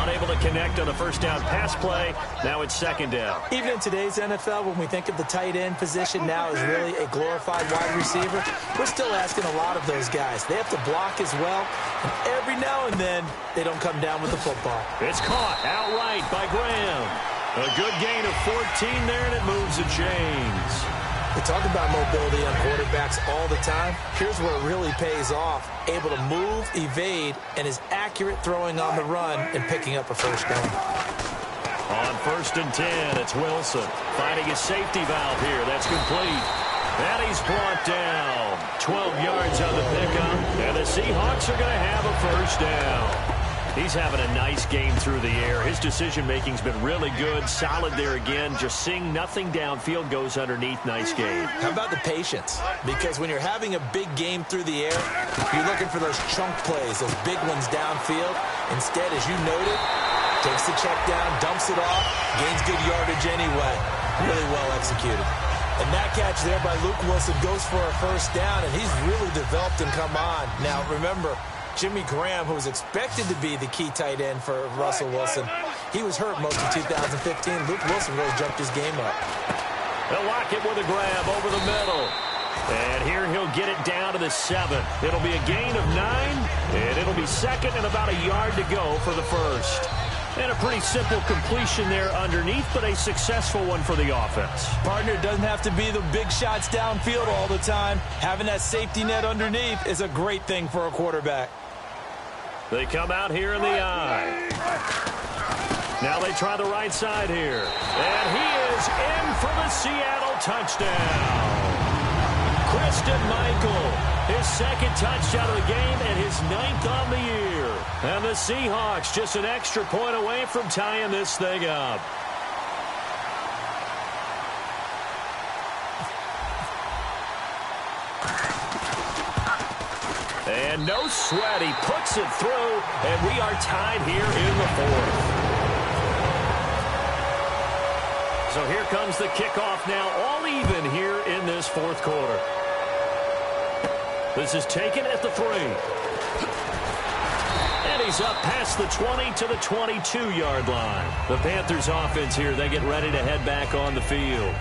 Unable to connect on the first down pass play. Now it's second down. Even in today's NFL, when we think of the tight end position now as really a glorified wide receiver, we're still asking a lot of those guys. They have to block as well, and every now and then, they don't come down with the football. It's caught outright by Graham. A good gain of 14 there, and it moves the chains. We talk about mobility on quarterbacks all the time. Here's where it really pays off. Able to move, evade, and is accurate throwing on the run and picking up a first down. On first and 10, it's Wilson finding his safety valve here. That's complete. And he's brought down. 12 yards on the pickup. And the Seahawks are going to have a first down. He's having a nice game through the air. His decision-making's been really good. Solid there again. Just seeing nothing downfield, goes underneath. Nice game. How about the patience? Because when you're having a big game through the air, you're looking for those chunk plays, those big ones downfield. Instead, as you noted, takes the check down, dumps it off, gains good yardage anyway. Really well executed. And that catch there by Luke Wilson goes for a first down, and he's really developed and come on. Now, remember, Jimmy Graham, who was expected to be the key tight end for Russell Wilson, he was hurt most of 2015. Luke Wilson really jumped his game up. They'll lock it with a grab over the middle. And here he'll get it down to the 7. It'll be a gain of 9, and it'll be second and about a yard to go for the first. And a pretty simple completion there underneath, but a successful one for the offense. Partner, it doesn't have to be the big shots downfield all the time. Having that safety net underneath is a great thing for a quarterback. They come out here in the eye. Now they try the right side here. And he is in for the Seattle touchdown. Christian Michael, his second touchdown of the game and his 9th on the year. And the Seahawks just an extra point away from tying this thing up. And no sweat, he puts it through, and we are tied here in the 4th. So here comes the kickoff now, all even here in this 4th quarter. This is taken at the 3. And he's up past the 20 to the 22-yard line. The Panthers offense here, they get ready to head back on the field.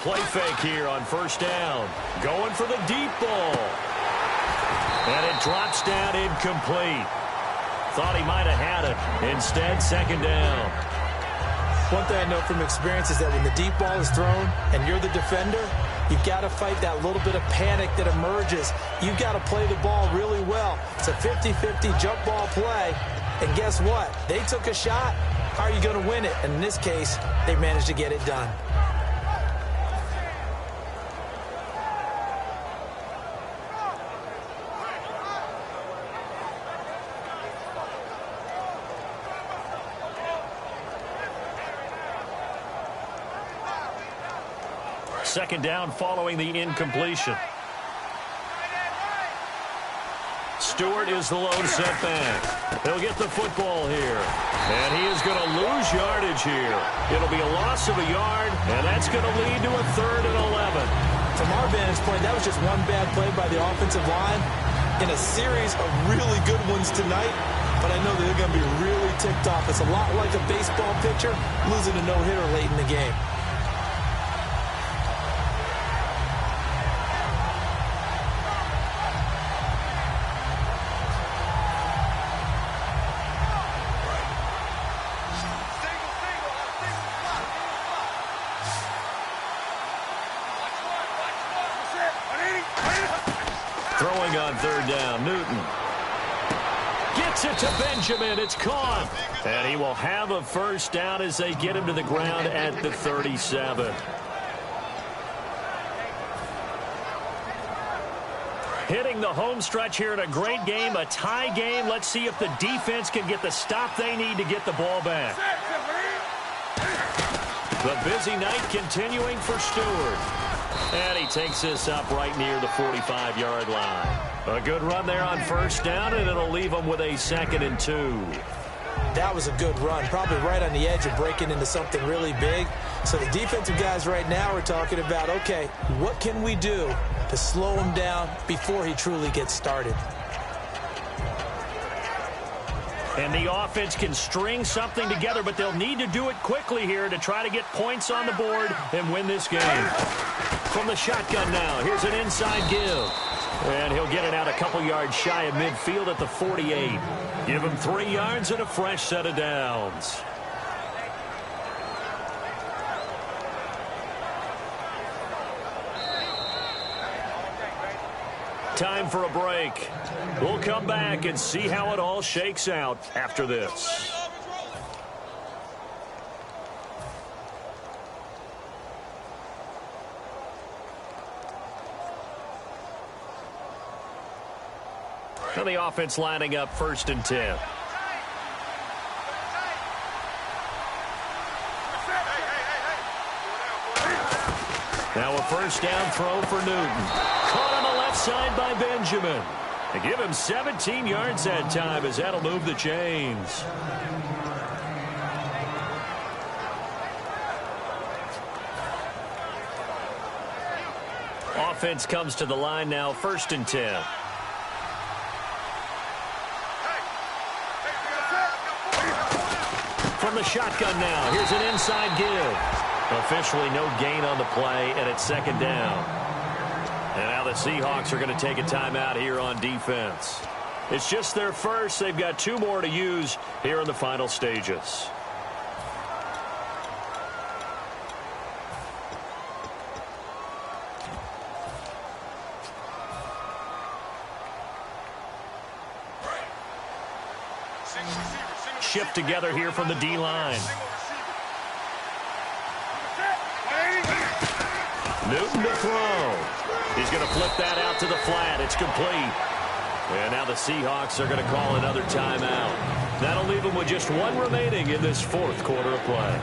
Play fake here on first down. Going for the deep ball. And it drops down incomplete. Thought he might have had it. Instead, second down. One thing I know from experience is that when the deep ball is thrown and you're the defender, you've got to fight that little bit of panic that emerges. You've got to play the ball really well. It's a 50-50 jump ball play. And guess what? They took a shot. How are you going to win it? And in this case, they managed to get it done. Second down following the incompletion. Stewart is the lone setback. He'll get the football here. And he is going to lose yardage here. It'll be a loss of a yard, and that's going to lead to a 3rd and 11. From our vantage point, that was just one bad play by the offensive line in a series of really good ones tonight. But I know that they're going to be really ticked off. It's a lot like a baseball pitcher losing a no-hitter late in the game. Throwing on third down, Newton. Gets it to Benjamin. It's caught. And he will have a first down as they get him to the ground at the 37. Hitting the home stretch here in a great game, a tie game. Let's see if the defense can get the stop they need to get the ball back. The busy night continuing for Stewart. And he takes this up right near the 45-yard line. A good run there on first down, and it'll leave him with a 2nd and 2. That was a good run, probably right on the edge of breaking into something really big. So the defensive guys right now are talking about, okay, what can we do to slow him down before he truly gets started? And the offense can string something together, but they'll need to do it quickly here to try to get points on the board and win this game. From the shotgun now, here's an inside give. And he'll get it out a couple yards shy of midfield at the 48. Give him 3 yards and a fresh set of downs. Time for a break. We'll come back and see how it all shakes out after this. So the offense lining up 1st and 10. Now a first down throw for Newton. Caught on the left side by Benjamin. They give him 17 yards that time as that'll move the chains. Offense comes to the line now, 1st and 10. From the shotgun now, here's an inside give. Officially no gain on the play, and it's second down. And now the Seahawks are going to take a timeout here on defense. It's just their first. They've got 2 more to use here in the final stages. Shift together here from the D-line. Newton to throw. He's going to flip that out to the flat. It's complete. And now the Seahawks are going to call another timeout. That'll leave them with just 1 remaining in this 4th quarter of play.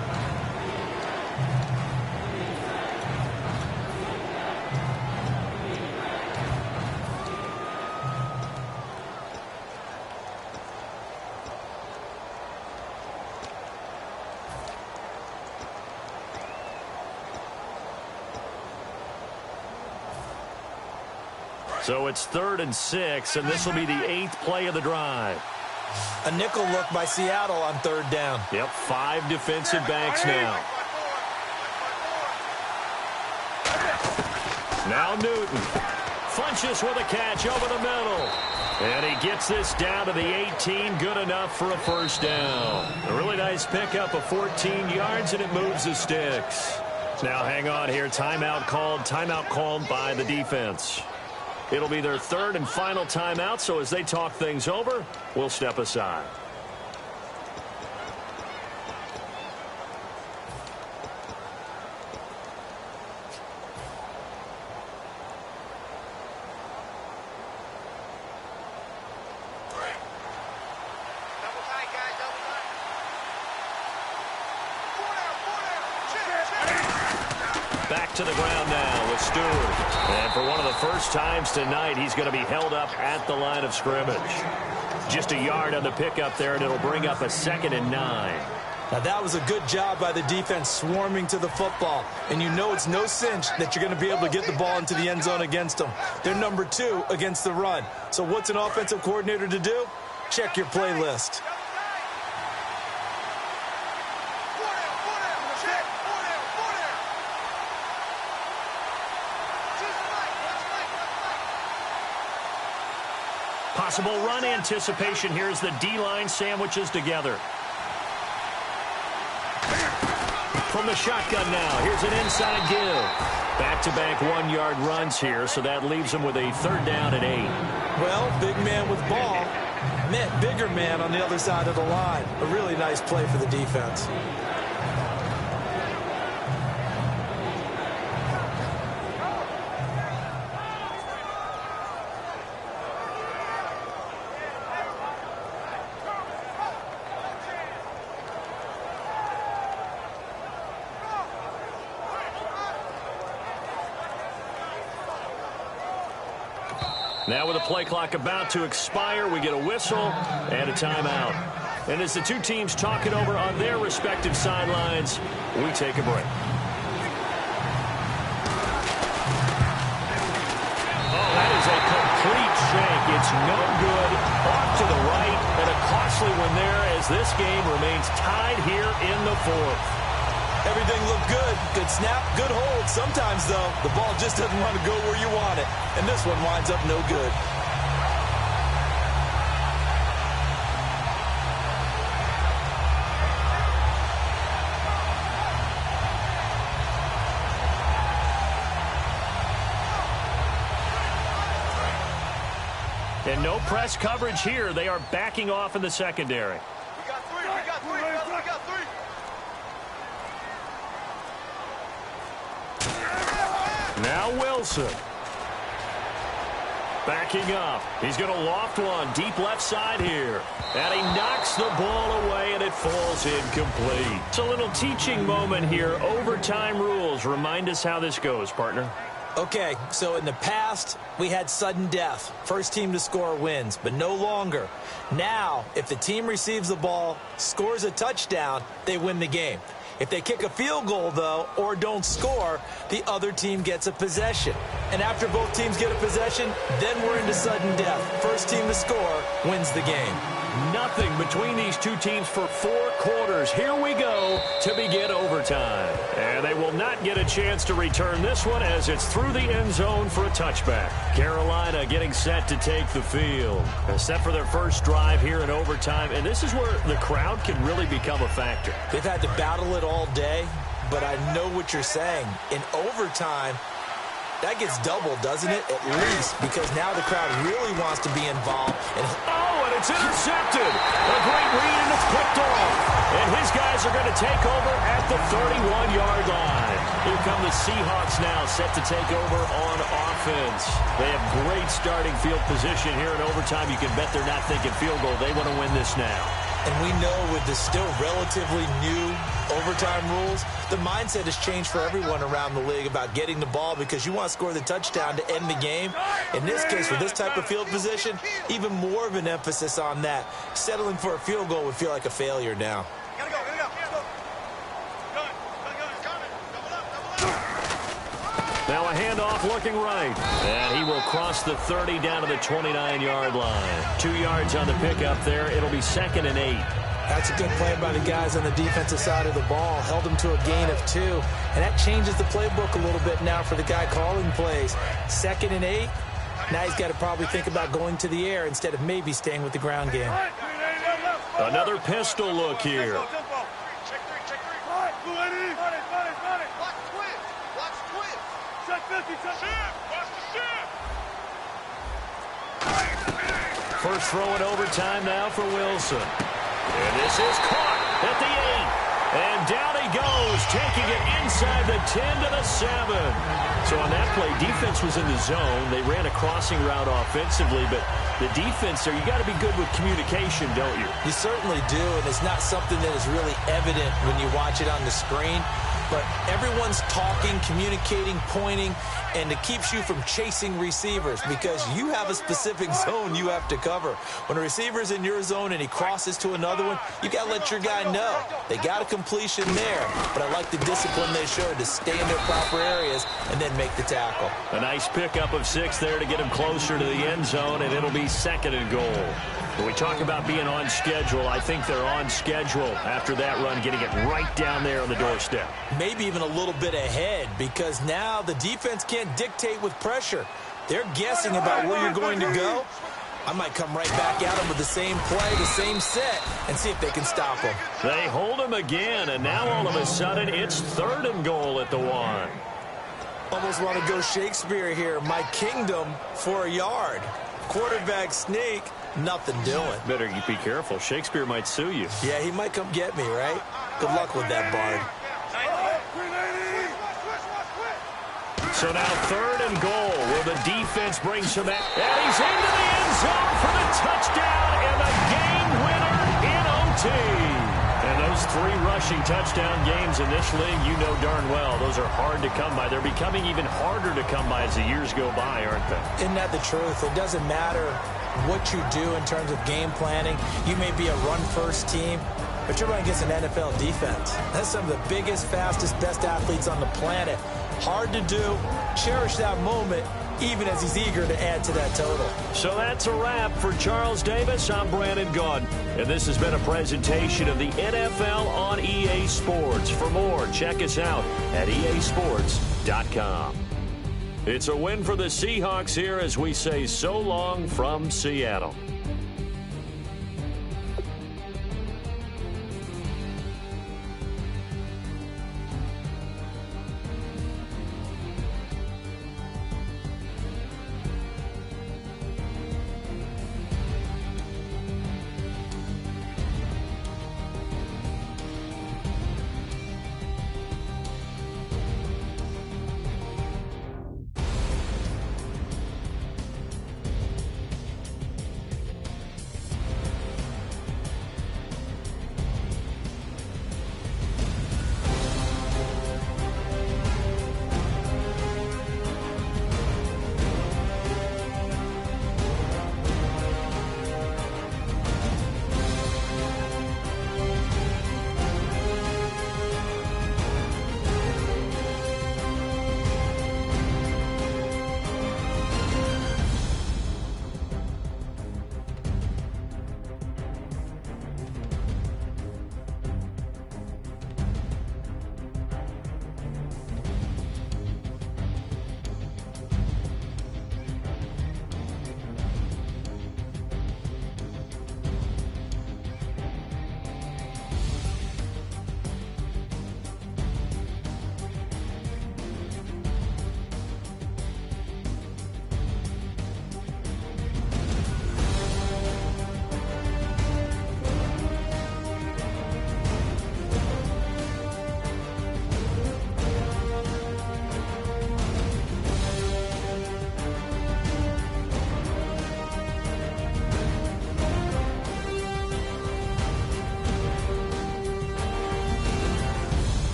So it's 3rd and 6, and this will be the 8th play of the drive. A nickel look by Seattle on 3rd down. Yep, 5 defensive backs now. Now Newton. Funches with a catch over the middle. And he gets this down to the 18, good enough for a first down. A really nice pickup of 14 yards, and it moves the sticks. Now hang on here. Timeout called by the defense. It'll be their 3rd and final timeout, so as they talk things over, we'll step aside. Back to the ground now with Stewart. And for one of the first times tonight, he's going to be held up at the line of scrimmage. Just a yard on the pickup there, and it'll bring up a 2nd and 9. Now that was a good job by the defense swarming to the football. And you know it's no cinch that you're going to be able to get the ball into the end zone against them. They're number 2 against the run. So what's an offensive coordinator to do? Check your playlist. Possible run anticipation here as the D-line sandwiches together. From the shotgun now, here's an inside give. Back-to-back 1-yard runs here, so that leaves them with a 3rd down and 8. Well, big man with ball met bigger man on the other side of the line. A really nice play for the defense. Now with the play clock about to expire, we get a whistle and a timeout. And as the 2 teams talk it over on their respective sidelines, we take a break. Oh, that is a complete shank. It's no good. Off to the right, and a costly one there as this game remains tied here in the 4th. Everything looked good. Good snap, good hold. Sometimes, though, the ball just doesn't want to go where you want it. And this one winds up no good. And no press coverage here. They are backing off in the secondary. We got 3. We got 3. We got 3. Now Wilson. Backing up. He's going to loft one deep left side here. And he knocks the ball away, and it falls incomplete. It's a little teaching moment here. Overtime rules. Remind us how this goes, partner. Okay, so in the past, we had sudden death. First team to score wins, but no longer. Now, if the team receives the ball, scores a touchdown, they win the game. If they kick a field goal, though, or don't score, the other team gets a possession. And after both teams get a possession, then we're into sudden death. First team to score wins the game. Nothing between these two teams for 4 quarters. Here we go to begin overtime. And they will not get a chance to return this one as it's through the end zone for a touchback. Carolina getting set to take the field. Set for their first drive here in overtime. And this is where the crowd can really become a factor. They've had to battle it all day, but I know what you're saying. In overtime, that gets doubled, doesn't it? At least, because now the crowd really wants to be involved. And it's intercepted. A great read, and it's picked off. And his guys are going to take over at the 31-yard line. Here come the Seahawks now, set to take over on offense. They have great starting field position here in overtime. You can bet they're not thinking field goal. They want to win this now. And we know with the still relatively new overtime rules, the mindset has changed for everyone around the league about getting the ball because you want to score the touchdown to end the game. In this case, for this type of field position, even more of an emphasis on that. Settling for a field goal would feel like a failure now. Now a handoff looking right. And he will cross the 30 down to the 29-yard line. 2 yards on the pickup there. It'll be 2nd and 8. That's a good play by the guys on the defensive side of the ball. Held them to a gain of 2. And that changes the playbook a little bit now for the guy calling plays. 2nd and 8. Now he's got to probably think about going to the air instead of maybe staying with the ground game. Another pistol look here. First throw in overtime now for Wilson. And this is caught at the 8. And down he goes, taking it inside the 10 to the 7. So on that play, defense was in the zone. They ran a crossing route offensively, but the defense there, you got to be good with communication, don't you? You certainly do, and it's not something that is really evident when you watch it on the screen. But everyone's talking, communicating, pointing, and it keeps you from chasing receivers because you have a specific zone you have to cover. When a receiver's in your zone and he crosses to another one, you got to let your guy know. They got a completion there, but I like the discipline they showed to stay in their proper areas and then make the tackle. A nice pickup of 6 there to get him closer to the end zone, and it'll be 2nd and goal. When we talk about being on schedule, I think they're on schedule after that run, getting it right down there on the doorstep. Maybe even a little bit ahead because now the defense can't dictate with pressure. They're guessing about where you're going to go. I might come right back at them with the same play, the same set, and see if they can stop them. They hold him again, and now all of a sudden it's 3rd and goal at the 1. Almost want to go Shakespeare here. My kingdom for a yard. Quarterback sneak. Nothing doing. Better be careful. Shakespeare might sue you. Yeah, he might come get me, right? Good luck with that, Bard. So now 3rd and goal. Will the defense bring some... And he's into the end zone for the touchdown and the game winner in OT. And those 3 rushing touchdown games in this league, you know darn well, those are hard to come by. They're becoming even harder to come by as the years go by, aren't they? Isn't that the truth? It doesn't matter what you do in terms of game planning. You may be a run-first team, but you're running against an NFL defense. That's some of the biggest, fastest, best athletes on the planet. Hard to do. Cherish that moment, even as he's eager to add to that total. So that's a wrap for Charles Davis. I'm Brandon Gaudin, and this has been a presentation of the NFL on EA Sports. For more, check us out at easports.com. It's a win for the Seahawks here as we say so long from Seattle.